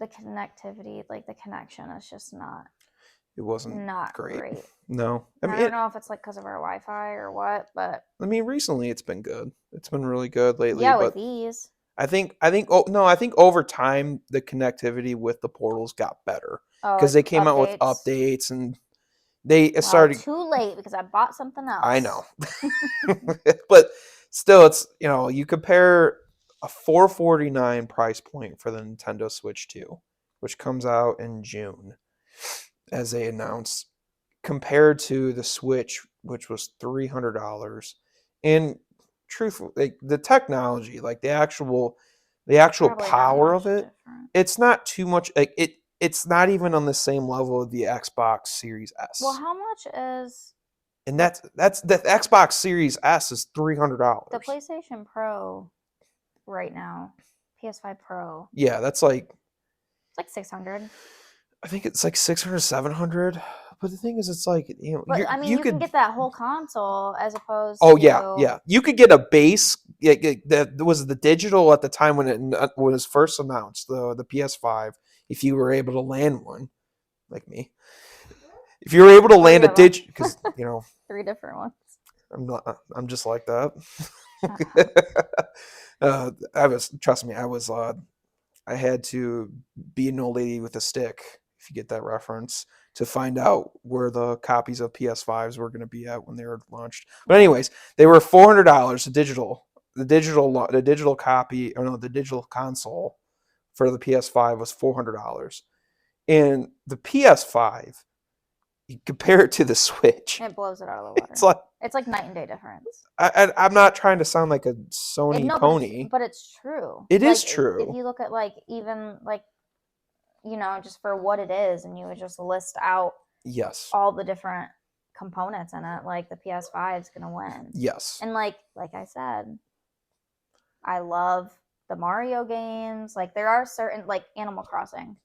connectivity, like the connection is just not. It wasn't not great. No, I mean, I don't know if it's like because of our Wi-Fi or what, but I mean, recently it's been good. It's been really good lately. Yeah, but with these. I think over time the connectivity with the Portals got better because they came out with updates and they started too late because I bought something else. I know, but still, it's you compare a $449 price point for the Nintendo Switch 2, which comes out in June, as they announced, compared to the Switch, which was $300, and truthfully, like, the technology, like the actual power of it, it's not too much. Like it's not even on the same level of the Xbox Series S. Well, how much is? And that's the Xbox Series S is $300. The PlayStation Pro, right now, PS5 Pro. Yeah, that's like. It's like 600. I think it's like 600, 700. But the thing is, it's like But I mean, you can get that whole console as opposed. Oh yeah. You could get a base. That was the digital at the time when it was first announced. The PS5. If you were able to land one, like me, if you were able to land a digital, because 3 different ones. I'm not. I'm just like that. Trust me. I had to be an old lady with a stick, if you get that reference, to find out where the copies of PS5s were going to be at when they were launched. But anyways, they were $400. The digital copy, or no, the digital console for the PS5 was $400, and the PS5, you compare it to the Switch, it blows it out of the water. It's like night and day difference. I'm not trying to sound like a Sony pony, but it's true. It is true. If you look at even just for what it is, and you would just list out all the different components in it, like the PS5 is gonna win. Yes. And like I said, I love the Mario games. Like there are certain, like Animal Crossing.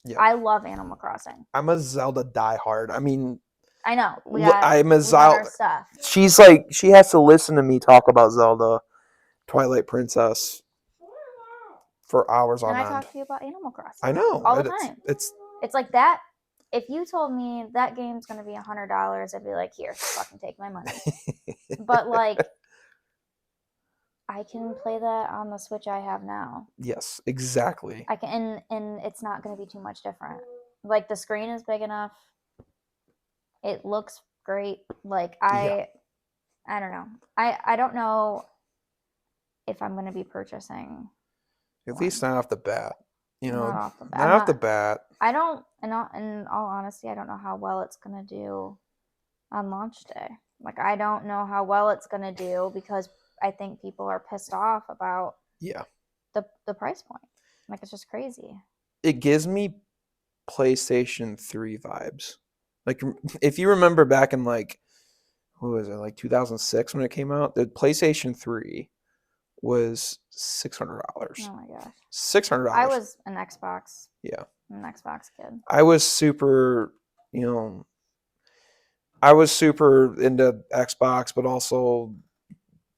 Yeah. I love Animal Crossing. I'm a Zelda diehard. I mean, I know. I'm a Zelda. She's like, she has to listen to me talk about Zelda, Twilight Princess, for hours on end. And I talk to you about Animal Crossing. I know. All the time. It's like that. If you told me that game's going to be $100, I'd be like, here, fucking take my money. But like, I can play that on the Switch I have now. Yes, exactly. I can, and it's not going to be too much different. Like the screen is big enough. It looks great. Like I don't know. I don't know. if I'm going to be purchasing. At least not off the bat. You know, Not off the bat. not off the bat. I don't, in all honesty, I don't know how well it's going to do on launch day. Like, I don't know how well it's going to do because I think people are pissed off about the price point. Like, it's just crazy. It gives me PlayStation 3 vibes. Like, if you remember back in, like, what was it, like 2006 when it came out? The PlayStation 3 was $600. Oh my gosh. $600. I was an Xbox. Yeah. An Xbox kid. I was super, I was super into Xbox, but also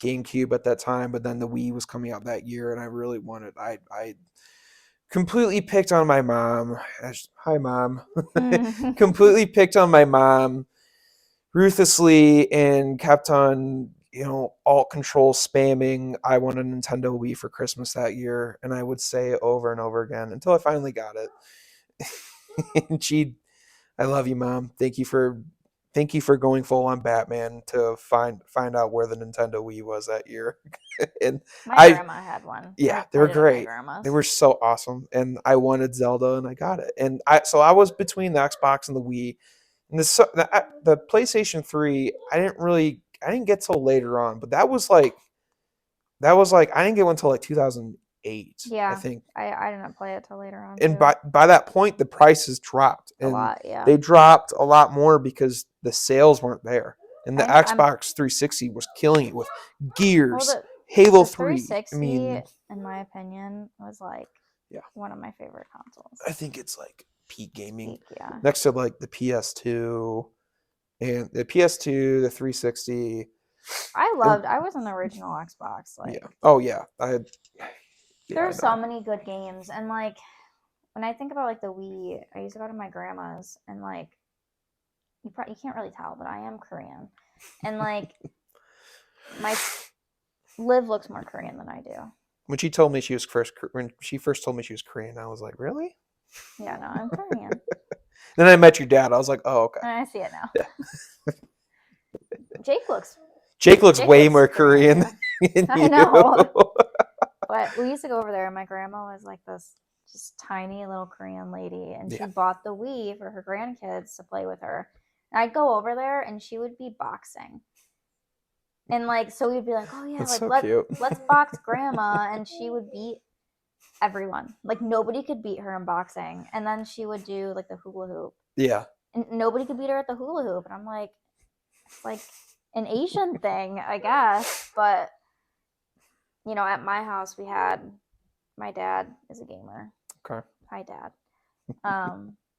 GameCube at that time. But then the Wii was coming out that year, and I really wanted. I completely picked on my mom. Hi, Mom. Completely picked on my mom ruthlessly and kept on, alt control spamming. I want a Nintendo Wii for Christmas that year, and I would say it over and over again until I finally got it. And I love you, Mom. Thank you for going full on Batman to find out where the Nintendo Wii was that year. And my grandma had one. Yeah, they were great. They were so awesome, and I wanted Zelda, and I got it. And I was between the Xbox and the Wii, and the PlayStation 3. I didn't get till later on, but that was like I didn't get one till like 2008. Yeah, I think I didn't play it till later on. And by that point, the prices dropped, and a lot. Yeah, they dropped a lot more because the sales weren't there, and the Xbox 360 was killing it with Gears, Halo 3. 360, in my opinion, was like one of my favorite consoles. I think it's like peak gaming. Yeah. Next to like the PS2 and the PS2, the 360. I was an original Xbox. Like, yeah. Oh yeah. There's so many good games, and like when I think about like the Wii, I used to go to my grandma's, and like you can't really tell, but I am Korean, and like my Liv looks more Korean than I do. When she first told me she was Korean, I was like, really? Yeah, no, I'm Korean. Then I met your dad. I was like, oh, okay. I see it now. Yeah. Jake looks way more Korean than you. I know. But we used to go over there, and my grandma was like this just tiny little Korean lady, and she bought the Wii for her grandkids to play with her. And I'd go over there, and she would be boxing. And like, so we'd be like, oh yeah, that's like so let's box grandma, and she would beat everyone. Like nobody could beat her in boxing. And then she would do like the hula hoop. Yeah. And nobody could beat her at the hula hoop. And I'm like, it's like an Asian thing, I guess. But at my house my dad is a gamer. Okay. Hi, Dad.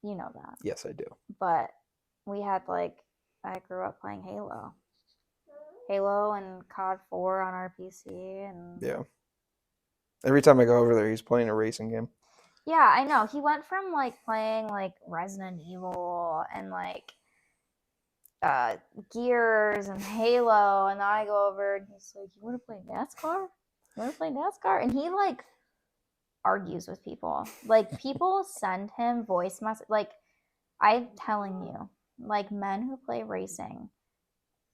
You know that. Yes, I do. But we had I grew up playing Halo and COD 4 on our PC, and yeah. Every time I go over there, he's playing a racing game. Yeah, I know. He went from playing Resident Evil and Gears and Halo, and I go over and he's like, "You want to play NASCAR? You want to play NASCAR?" And he argues with people. People send him voice messages. I'm telling you, men who play racing,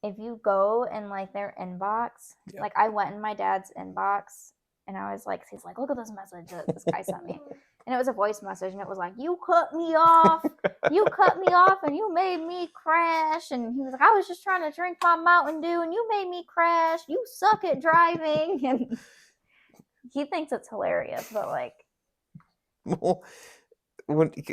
if you go in their inbox, I went in my dad's inbox and I was he's like, look at this message that this guy sent me. And it was a voice message, and it was like, you cut me off, and you made me crash. And he was like, I was just trying to drink my Mountain Dew, and you made me crash. You suck at driving. And he thinks it's hilarious, but well,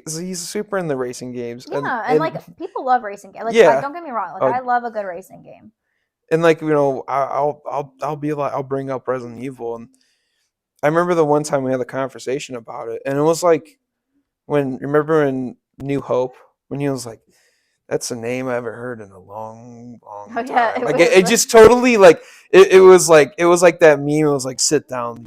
he's super in the racing games. Yeah, and people love racing games. Don't get me wrong, I love a good racing game. And I'll bring up Resident Evil, and I remember the one time we had a conversation about it, and it was remember in New Hope when he was like, "That's a name I haven't heard in a long, long time." Yeah, it just totally it was like that meme. It was like, "Sit down,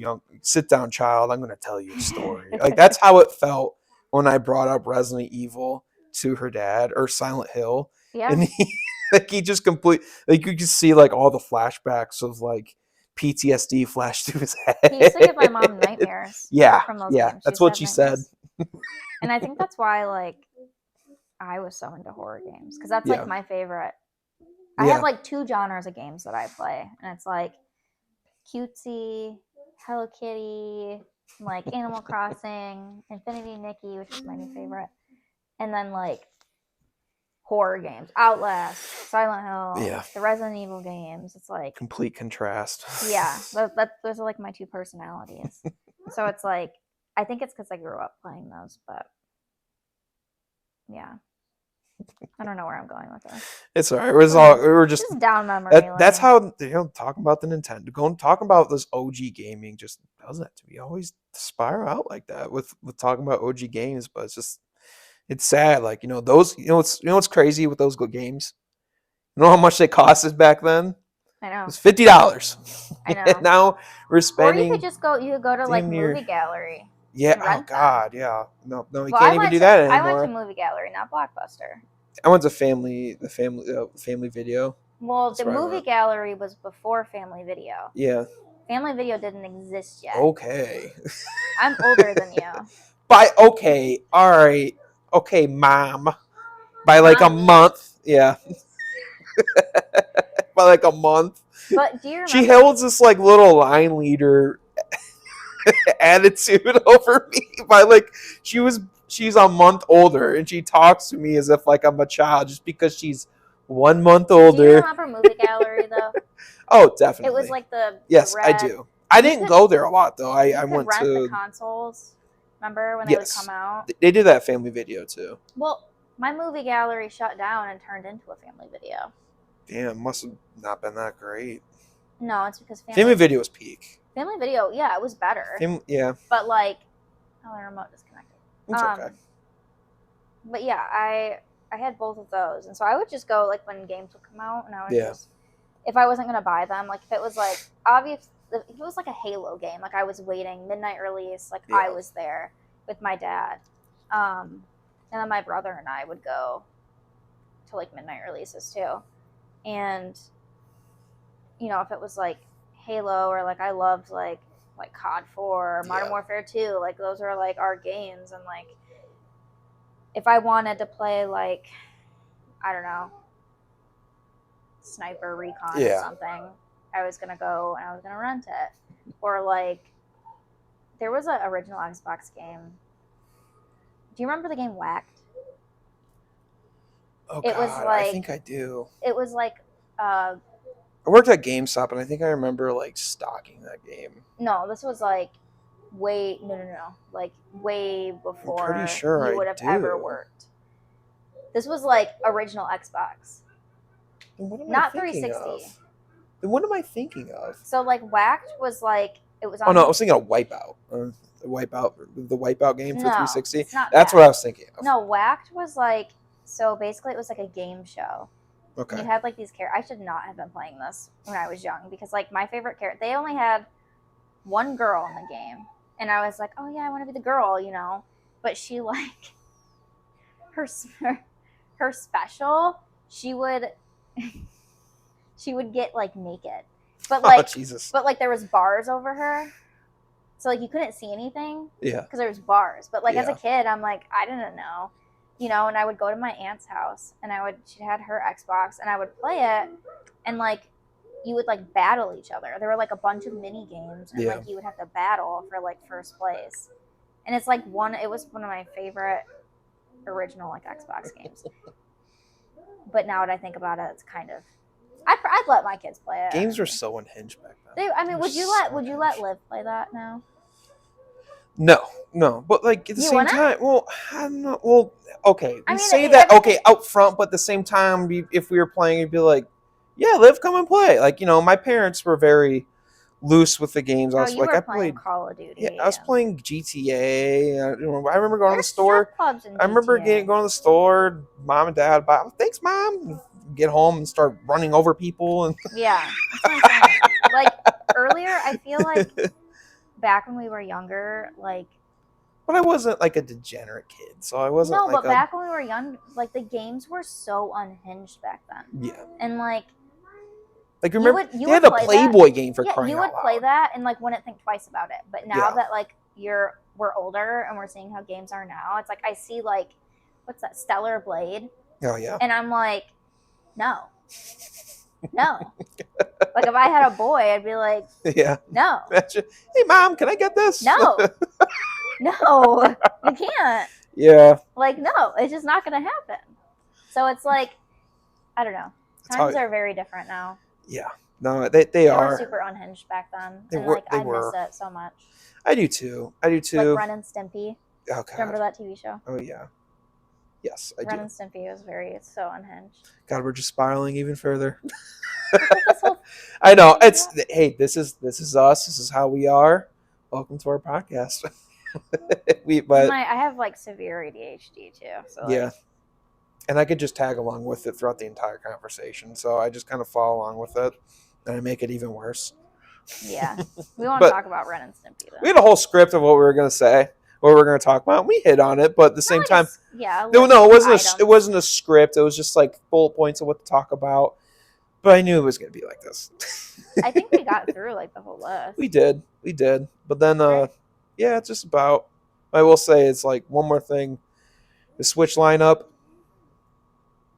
child. I'm going to tell you a story." That's how it felt when I brought up Resident Evil to her dad, or Silent Hill. Yeah, and he just you could see all the flashbacks of PTSD flash through his head. He used to give my mom nightmares. Yeah, from those games. That's what she said. And I think that's why I was so into horror games, because that's my favorite. I have 2 genres of games that I play, and it's cutesy Hello Kitty, like Animal Crossing, Infinity Nikki, which is my new favorite, and then like horror games, Outlast, Silent Hill, the Resident Evil games. It's like complete contrast. Yeah, those are like my two personalities. So it's like I think it's because I grew up playing those, but yeah. I don't know where I'm going with this. It's all right. We were just down memory lane. That's how, talking about the Nintendo, talking about this OG gaming just does that to me. Always spiral out like that with talking about OG games, but it's sad. Like, what's crazy with those good games? You know how much they costed back then? I know. It was $50. I know. And now we're spending. Or you could go to like movie gallery. Yeah. Oh God. Them. Yeah. No, you can't even do that anymore. I went to movie gallery, not Blockbuster. I went to family video. Well, the movie gallery was before Family Video. Yeah. Family Video didn't exist yet. Okay. I'm older than you. Okay, all right. Okay, Mom. By like a month. Yeah. By like a month. But do you remember? She holds this like little line leader attitude over me by like she's a month older and she talks to me as if like I'm a child just because she's 1 month older. Do you remember movie gallery though? Oh, definitely. It was like the yes, red... I do. I didn't go there a lot though. I went rent to the consoles. Remember when they would come out? They did that Family Video too. Well, my movie gallery shut down and turned into a Family Video. Damn, must have not been that great. No, it's because Family Video was peak. Family Video, yeah, it was better. Yeah. But like, the remote disconnected. It's okay. But yeah, I had both of those, and so I would just go like when games would come out, and I would just, if I wasn't gonna buy them, like if it was like obvious, if it was like a Halo game, like I was waiting midnight release, like I was there with my dad, and then my brother and I would go to like midnight releases too, and if it was like Halo or like I loved like COD 4 or Modern Warfare 2, like those are like our games, and like if I wanted to play like, I don't know, Sniper Recon or something, I was gonna go and I was gonna rent it. Or like there was an original Xbox game. Do you remember the game Whacked? Oh God, I think I do. It was like I worked at GameStop, and I think I remember like stocking that game. No, this was like way before I'm pretty sure you would have ever worked. This was like original Xbox. Not 360. Then what am I thinking of? So like Whacked was like it was on. Oh no, I was thinking of Wipeout. The Wipeout game for 360. That's what I was thinking of. No, Whacked was like, so basically it was like a game show. Okay. You had like these characters. I should not have been playing this when I was young because like my favorite character, they only had one girl in the game, and I was like, oh yeah, I want to be the girl, But she like her special, she would get like naked, but like Jesus. But like there was bars over her, so like you couldn't see anything. Yeah. Because there was bars, but like as a kid, I'm like I didn't know. And I would go to my aunt's house, and she had her Xbox, and I would play it, and like you would like battle each other. There were like a bunch of mini games, and like you would have to battle for like first place. And it's like it was one of my favorite original like Xbox games. But now that I think about it, it's kind of I'd let my kids play it. Games were so unhinged back then. Would you let Liv play that now? No, but like at the same time, well, I don't know. Well, okay, out front, but at the same time, if we were playing, you'd be like, "Yeah, Liv, come and play." Like my parents were very loose with the games. I played Call of Duty. Yeah, I was playing GTA. I remember going to the store. I remember going to the store. Mom and Dad buy. Thanks, Mom. Get home and start running over people and. Yeah, that's what I'm saying. Like earlier, I feel like. Back when we were younger, like. But I wasn't like a degenerate kid, so I wasn't. No, but back when we were young, like the games were so unhinged back then. Yeah. And like. Like remember, they had a Playboy game for crying out loud. You would play that and like wouldn't think twice about it. But now that like we're older and we're seeing how games are now, it's like I see like, what's that, Stellar Blade? Oh yeah. And I'm like, no. No. Like if I had a boy, I'd be like, Yeah. no, Hey, Mom, can I get this? no, no, you can't. Yeah. Like, no, it's just not going to happen. So it's like, I don't know. Times are very different now. Yeah. No, they They are. were super unhinged back then. They And were. like, They I miss were. it so much. I do too. I do too. Like Ren and Stimpy. Oh, God. Remember that TV show? Oh, yeah. Yes, I Ren do. and Stimpy was so unhinged. God, we're just spiraling even further. This whole I know. It's hey, this is us. This is how we are. Welcome to our podcast. I have like severe ADHD too. So yeah. like, And I could just tag along with it throughout the entire conversation. So I just kind of follow along with it, and I make it even worse. yeah, we won't But talk about Ren and Stimpy though. we had a whole script of what we were going to say, what we were going to talk about. And we hit on it, but at the same time, yeah. no, it wasn't a script. It was just like bullet points of what to talk about. But I knew it was going to be like this. I think we got through like the whole list. We did. But then, Right. yeah, it's just about. I will say it's like one more thing. The Switch lineup.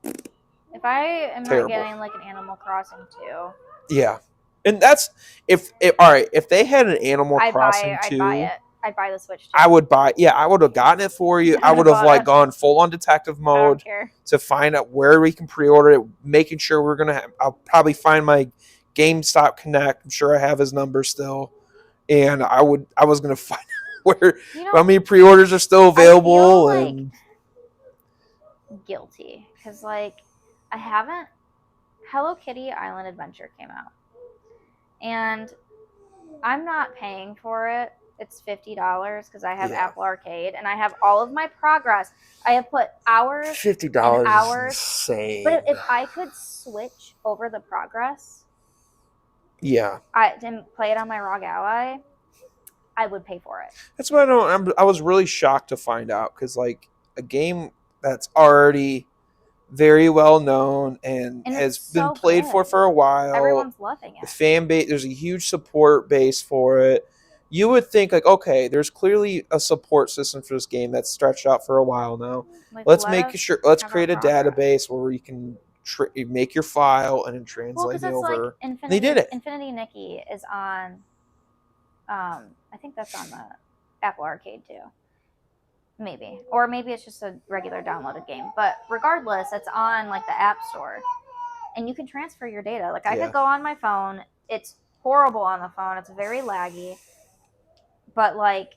If I am Terrible. not getting like an Animal Crossing too, Yeah, and that's if all right. If they had an Animal Crossing I'd too, buy it. I'd buy the Switch too. I would buy. Yeah, I would have gotten it for you. I would have like gone full on detective I mode don't care. to find out where we can pre-order it, making sure we're gonna have. I'll probably find my GameStop Connect. I'm sure I have his number still, and I was gonna find out where how many pre-orders are still available. I feel and like guilty because like I haven't. Hello Kitty Island Adventure came out, and I'm not paying for it. It's $50 because I have Apple Arcade and I have all of my progress. I have put hours, $50 hours. is insane. But if I could switch over the progress, I didn't play it on my ROG Ally, I would pay for it. That's what I was really shocked to find out because like a game that's already very well known and has been played for a while. Everyone's loving it. The fan base, there's a huge support base for it. You would think like, okay, there's clearly a support system for this game that's stretched out for a while now. Like, let's create a database where you can make your file and then translate it over. Like they did it. Infinity Nikki is on. I think that's on the Apple Arcade too. Maybe. Or maybe it's just a regular downloaded game. But regardless, it's on like the App Store. And you can transfer your data. Like I could go on my phone. It's horrible on the phone. It's very laggy. But like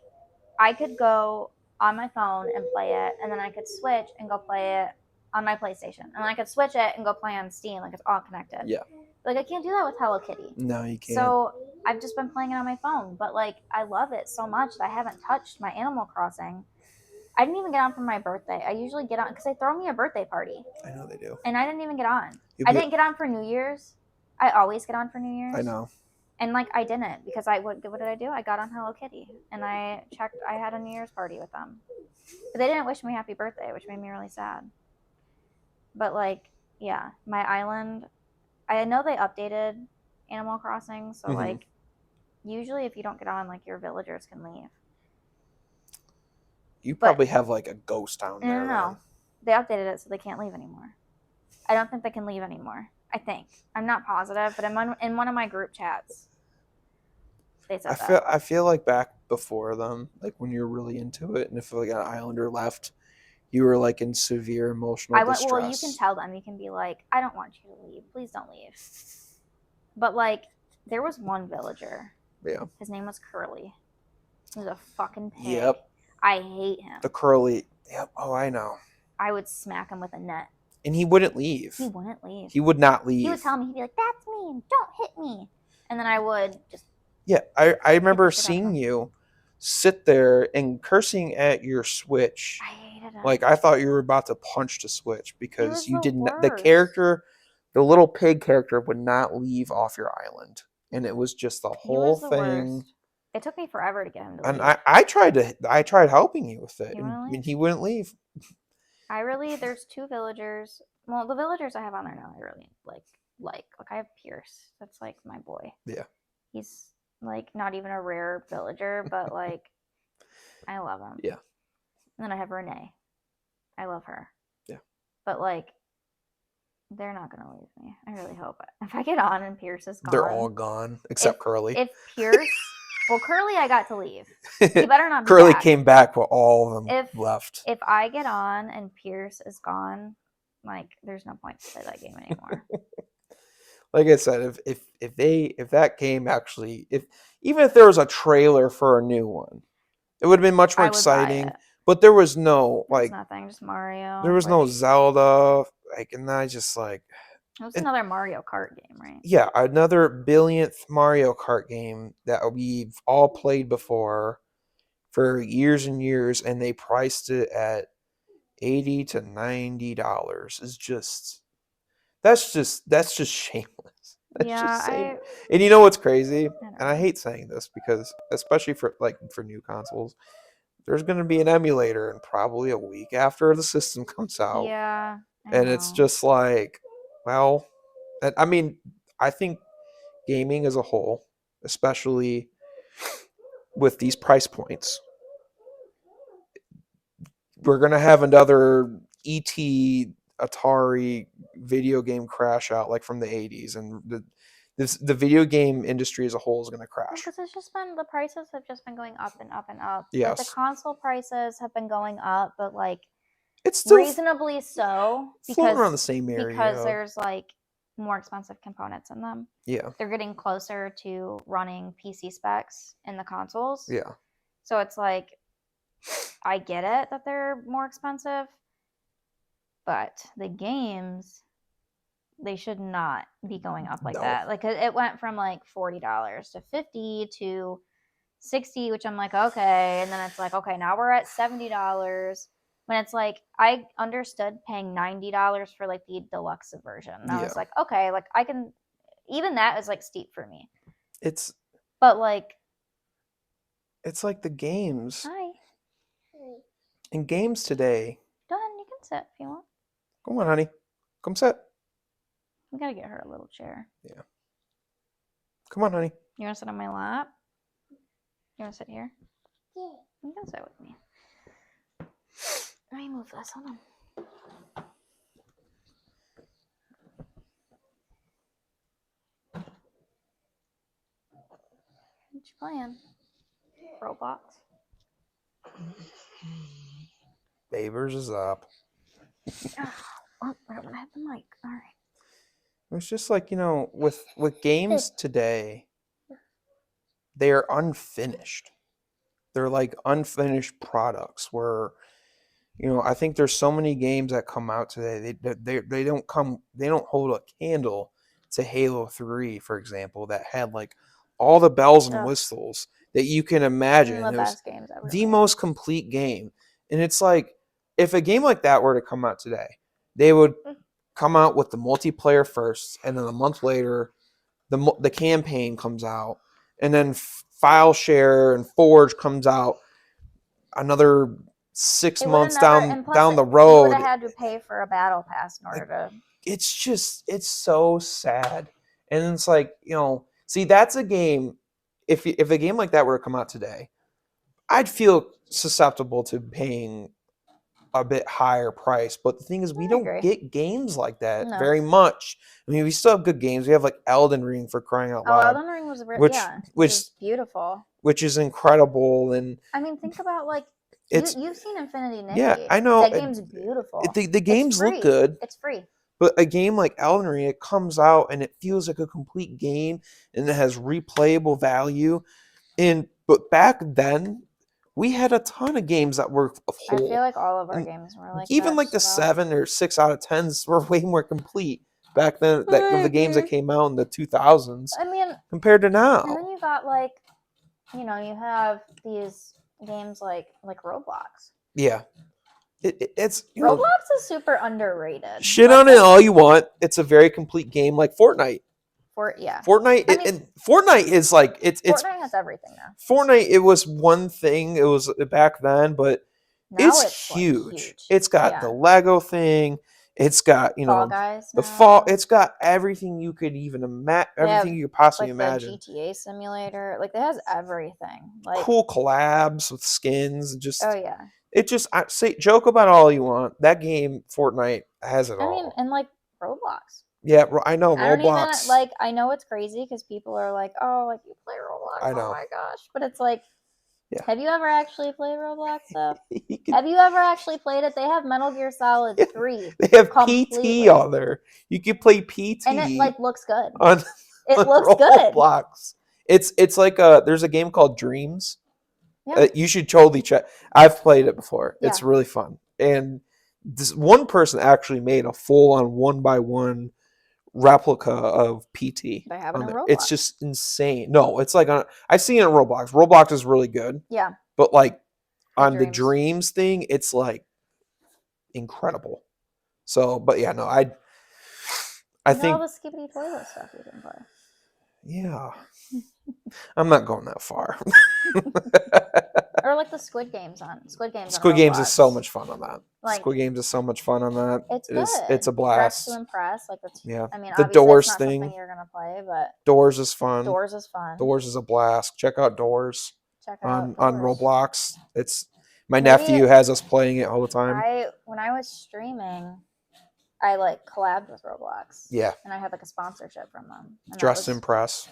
I could go on my phone and play it, and then I could switch and go play it on my PlayStation. And then I could switch it and go play on Steam. Like it's all connected. Yeah. Like I can't do that with Hello Kitty. No, you can't. So I've just been playing it on my phone. But like I love it so much that I haven't touched my Animal Crossing. I didn't even get on for my birthday. I usually get on because they throw me a birthday party. I know they do. And I didn't even get on. I didn't get on for New Year's. I always get on for New Year's. I know. And like I didn't because what did I do? I got on Hello Kitty and I checked. I had a New Year's party with them, but they didn't wish me happy birthday, which made me really sad. But like, yeah, my island. I know they updated Animal Crossing, so like, usually if you don't get on, like your villagers can leave. You probably have like a ghost town there. No, they updated it so they can't leave anymore. I don't think they can leave anymore. I think I'm not positive, but in one of my group chats. I feel like back before them, like when you're really into it, and if like an islander left, you were like in severe emotional distress. Well, you can tell them. You can be like, I don't want you to leave. Please don't leave. But like, there was one villager. Yeah. His name was Curly. He was a fucking pig. Yep. I hate him. The Curly. Yep. Oh, I know. I would smack him with a net. And he wouldn't leave. He wouldn't leave. He would not leave. He would tell me, he'd be like, that's me, don't hit me. And then I would just... Yeah, I remember seeing you sit there and cursing at your Switch. I hated him. Like, I thought you were about to punch the Switch because you didn't... worst. The character, the little pig character would not leave off your island. And it was just the whole thing. Worst. It took me forever to get him to leave. And I tried helping you with it. And he wouldn't leave. There's two villagers. Well, the villagers I have on there now, I really like. Like I have Pierce. That's like my boy. Yeah. He's like not even a rare villager, but like I love him. Yeah. And then I have Renee. I love her. Yeah. But like They're not gonna leave me. I really hope it. If I get on and Pierce is gone, They're all gone except Curly. If Pierce, well, Curly, I got to leave. He better not be Curly back. came back, but all of them left. If I get on and Pierce is gone, like there's no point to play that game anymore. Like I said, if that game actually, even if there was a trailer for a new one, it would have been much more exciting. But there was no nothing, just Mario. There was no Zelda, and I just it was another Mario Kart game, right? Yeah, another billionth Mario Kart game that we've all played before for years and years, and they priced it at $80 to $90. That's just shameless. And you know what's crazy? And I hate saying this because, especially for new consoles, there's going to be an emulator in probably a week after the system comes out. Yeah. And it's just like, well, I mean, I think gaming as a whole, especially with these price points, we're going to have another ET Atari video game crash out like from the 80s, and the video game industry as a whole is going to crash. Because the prices have just been going up and up and up. Yes. Like the console prices have been going up, but like it's still reasonably so because around the same area. Because there's like more expensive components in them. Yeah. They're getting closer to running PC specs in the consoles. Yeah. So it's like I get it that they're more expensive, but the games, they should not be going up like that. Like it went from like $40 to $50 to $60, which I'm like, okay. And then it's like, okay, now we're at $70. When it's like, I understood paying $90 for like the deluxe version. And I was like, okay, like I can, even that is like steep for me. But like, it's like the games. Hi. In games today. Go ahead, you can sit if you want. Come on, honey. Come sit. We gotta get her a little chair. Yeah. Come on, honey. You wanna sit on my lap? You wanna sit here? Yeah. You can sit with me. Let me move this. Hold on. What you playing? Roblox. Babers is up. Oh, I'm gonna hit the mic. All right. It's just like, with games today, they are unfinished. They're like unfinished products where, I think there's so many games that come out today. They don't hold a candle to Halo 3, for example, that had like all the bells and whistles that you can imagine. The best games ever. The most complete game. And it's like, if a game like that were to come out today, they would come out with the multiplayer first, and then a month later, the campaign comes out, and then File Share and Forge comes out another 6 months down the road. You would have had to pay for a battle pass in order to. It's so sad, and it's like, see, that's a game. If a game like that were to come out today, I'd feel susceptible to paying a bit higher price. But the thing is, we don't get games like that very much. I mean, we still have good games. We have like Elden Ring, for crying out loud. Elden Ring was which beautiful, which is incredible. And I mean, think about like you've seen Infinity Nikki. Yeah, I know that game's beautiful. The games look good. It's free. But a game like Elden Ring, it comes out and it feels like a complete game, and it has replayable value. But back then, we had a ton of games that were whole. I feel like all of our games were like even that, like the 7 or 6 out of 10s were way more complete back then. The games that came out in the 2000s. I mean, compared to now. And then you got like, you have these games like Roblox. Yeah. It's Roblox is super underrated. Shit on it all you want. It's a very complete game, like Fortnite. Fortnite is like Fortnite has everything now. Fortnite, it was one thing. It was back then, but now it's huge. Like huge. It's got the Lego thing. It's got Fall Guys It's got everything you could even imagine. Everything you could possibly imagine. The GTA simulator, like it has everything. Like cool collabs with skins. Just It just joke about all you want. That game, Fortnite, has it all. I mean, and like Roblox. Yeah, I know I don't even Roblox. like. I know it's crazy because people are like, "Oh, like you play Roblox? I know. Oh my gosh!" But it's like, Yeah. have you ever actually played Roblox though? You can- Have you ever actually played it? They have Metal Gear Solid Yeah, 3. They have completely. PT on there. You can play PT And it like looks good. on It looks good. Roblox. It's like there's a game called Dreams. Yeah. You should totally check. I've played it before. Yeah. It's really fun. And this one person actually made a full on 1x1 replica of PT. They have it in there. Roblox. It's just insane. No, it's like I've seen it in Roblox. Roblox is really good. Yeah. But like on the Dreams. Dreams thing, it's like incredible. So, but yeah, no, I think all the skippity toilet stuff you can play. Yeah. I'm not going that far. Or like the Squid Games on Squid Roblox. Games is so much fun on that. Like, Squid Games is so much fun on that. It's good. It's a blast. Dress to Impress. Like that's. Yeah. I mean, The obviously Doors it's not thing. something you're gonna play, but Doors is fun. Doors is fun. Doors is a blast. Check out Doors Check out on Doors. Roblox. It's my Maybe nephew has us playing it all the time. When I was streaming, I like collabed with Roblox. Yeah. And I had like a sponsorship from them. And Dress to Impress.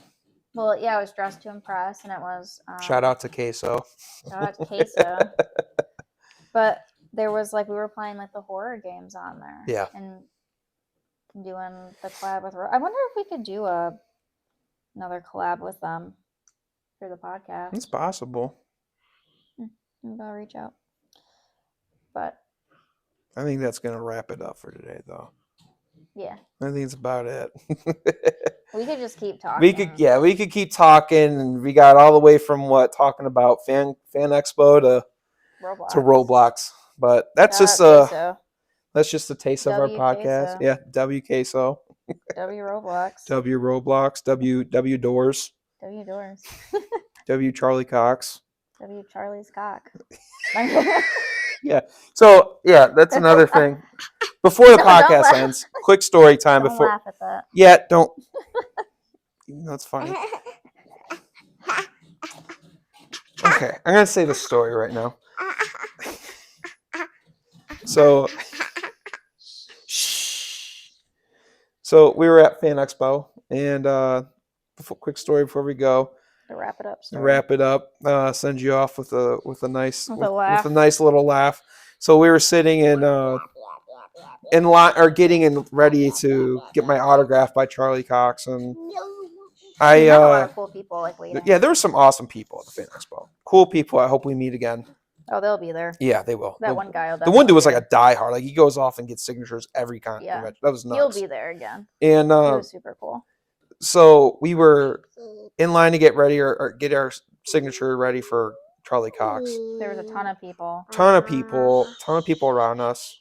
Well, yeah, it was Dress to Impress, and it was. Shout out to Queso. Shout out to Queso. But there was like we were playing like the horror games on there. Yeah. And doing the collab with. I wonder if we could do another collab with them for the podcast. It's possible. Maybe I'll reach out. But I think that's gonna wrap it up for today, though. yeah. I think it's about it. We could just keep talking. We could keep talking, and we got all the way from talking about Fan Expo to Roblox. But that's just a taste of our podcast. Yeah, WKSO. W Roblox. W Roblox. W Doors. W Doors. W Charlie Cox. W Charlie's cock. Yeah. So yeah, that's another thing. Before the podcast ends, quick story time. Don't laugh at that. Yeah, don't. That's funny. Okay, I'm gonna say the story right now. So we were at Fan Expo, and quick story before we go. To wrap it up. Story. Wrap it up. Send you off with a nice little laugh. So we were sitting in line or getting ready to get my autograph by Charlie Cox, and a lot of cool people like waiting. Yeah, there were some awesome people at the Fan Expo. Cool people. I hope we meet again. Oh, they'll be there. Yeah, they will. One guy. The one dude was like a diehard. Like he goes off and gets signatures every convention. That was nuts. He'll be there again. And it was super cool. So we were in line to get ready or get our signature ready for Charlie Cox. There was a ton of people. Ton of people around us.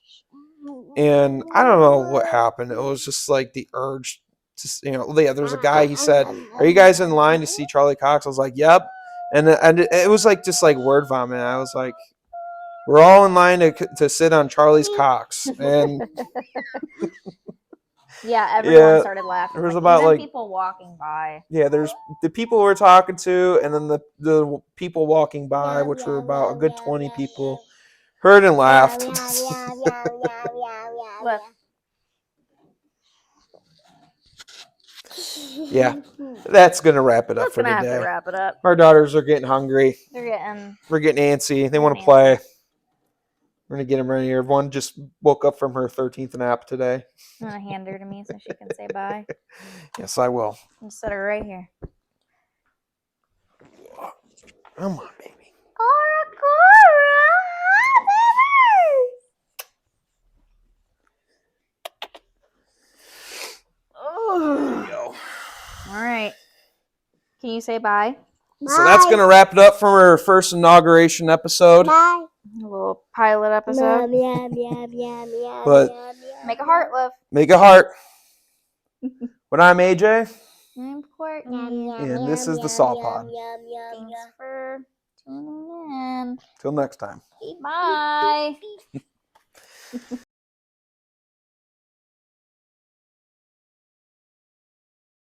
And I don't know what happened. It was just like the urge to, there was a guy, he said, "Are you guys in line to see Charlie Cox?" I was like, "Yep." And it was like just like word vomit. I was like, "We're all in line to sit on Charlie's Cox." And yeah, everyone started laughing. There was about people walking by. Yeah, there's the people we were talking to, and then the people walking by, which were about a good 20 people, heard and laughed. Yeah, that's gonna wrap it up for today. Have to wrap it up. Our daughters are getting hungry. We're getting antsy. They want to play. We're gonna get them ready here. One just woke up from her 13th nap today. You want to hand her to me so she can say bye? Yes, I will. I'll set her right here. Come on, baby. There you go. All right. Can you say bye? So that's going to wrap it up for our first inauguration episode. Bye. A little pilot episode. But make a heart, Liv. Make a heart. But I'm AJ. I'm Courtney. And this is the Salt Pod. Thanks for tuning in. Till next time. Bye.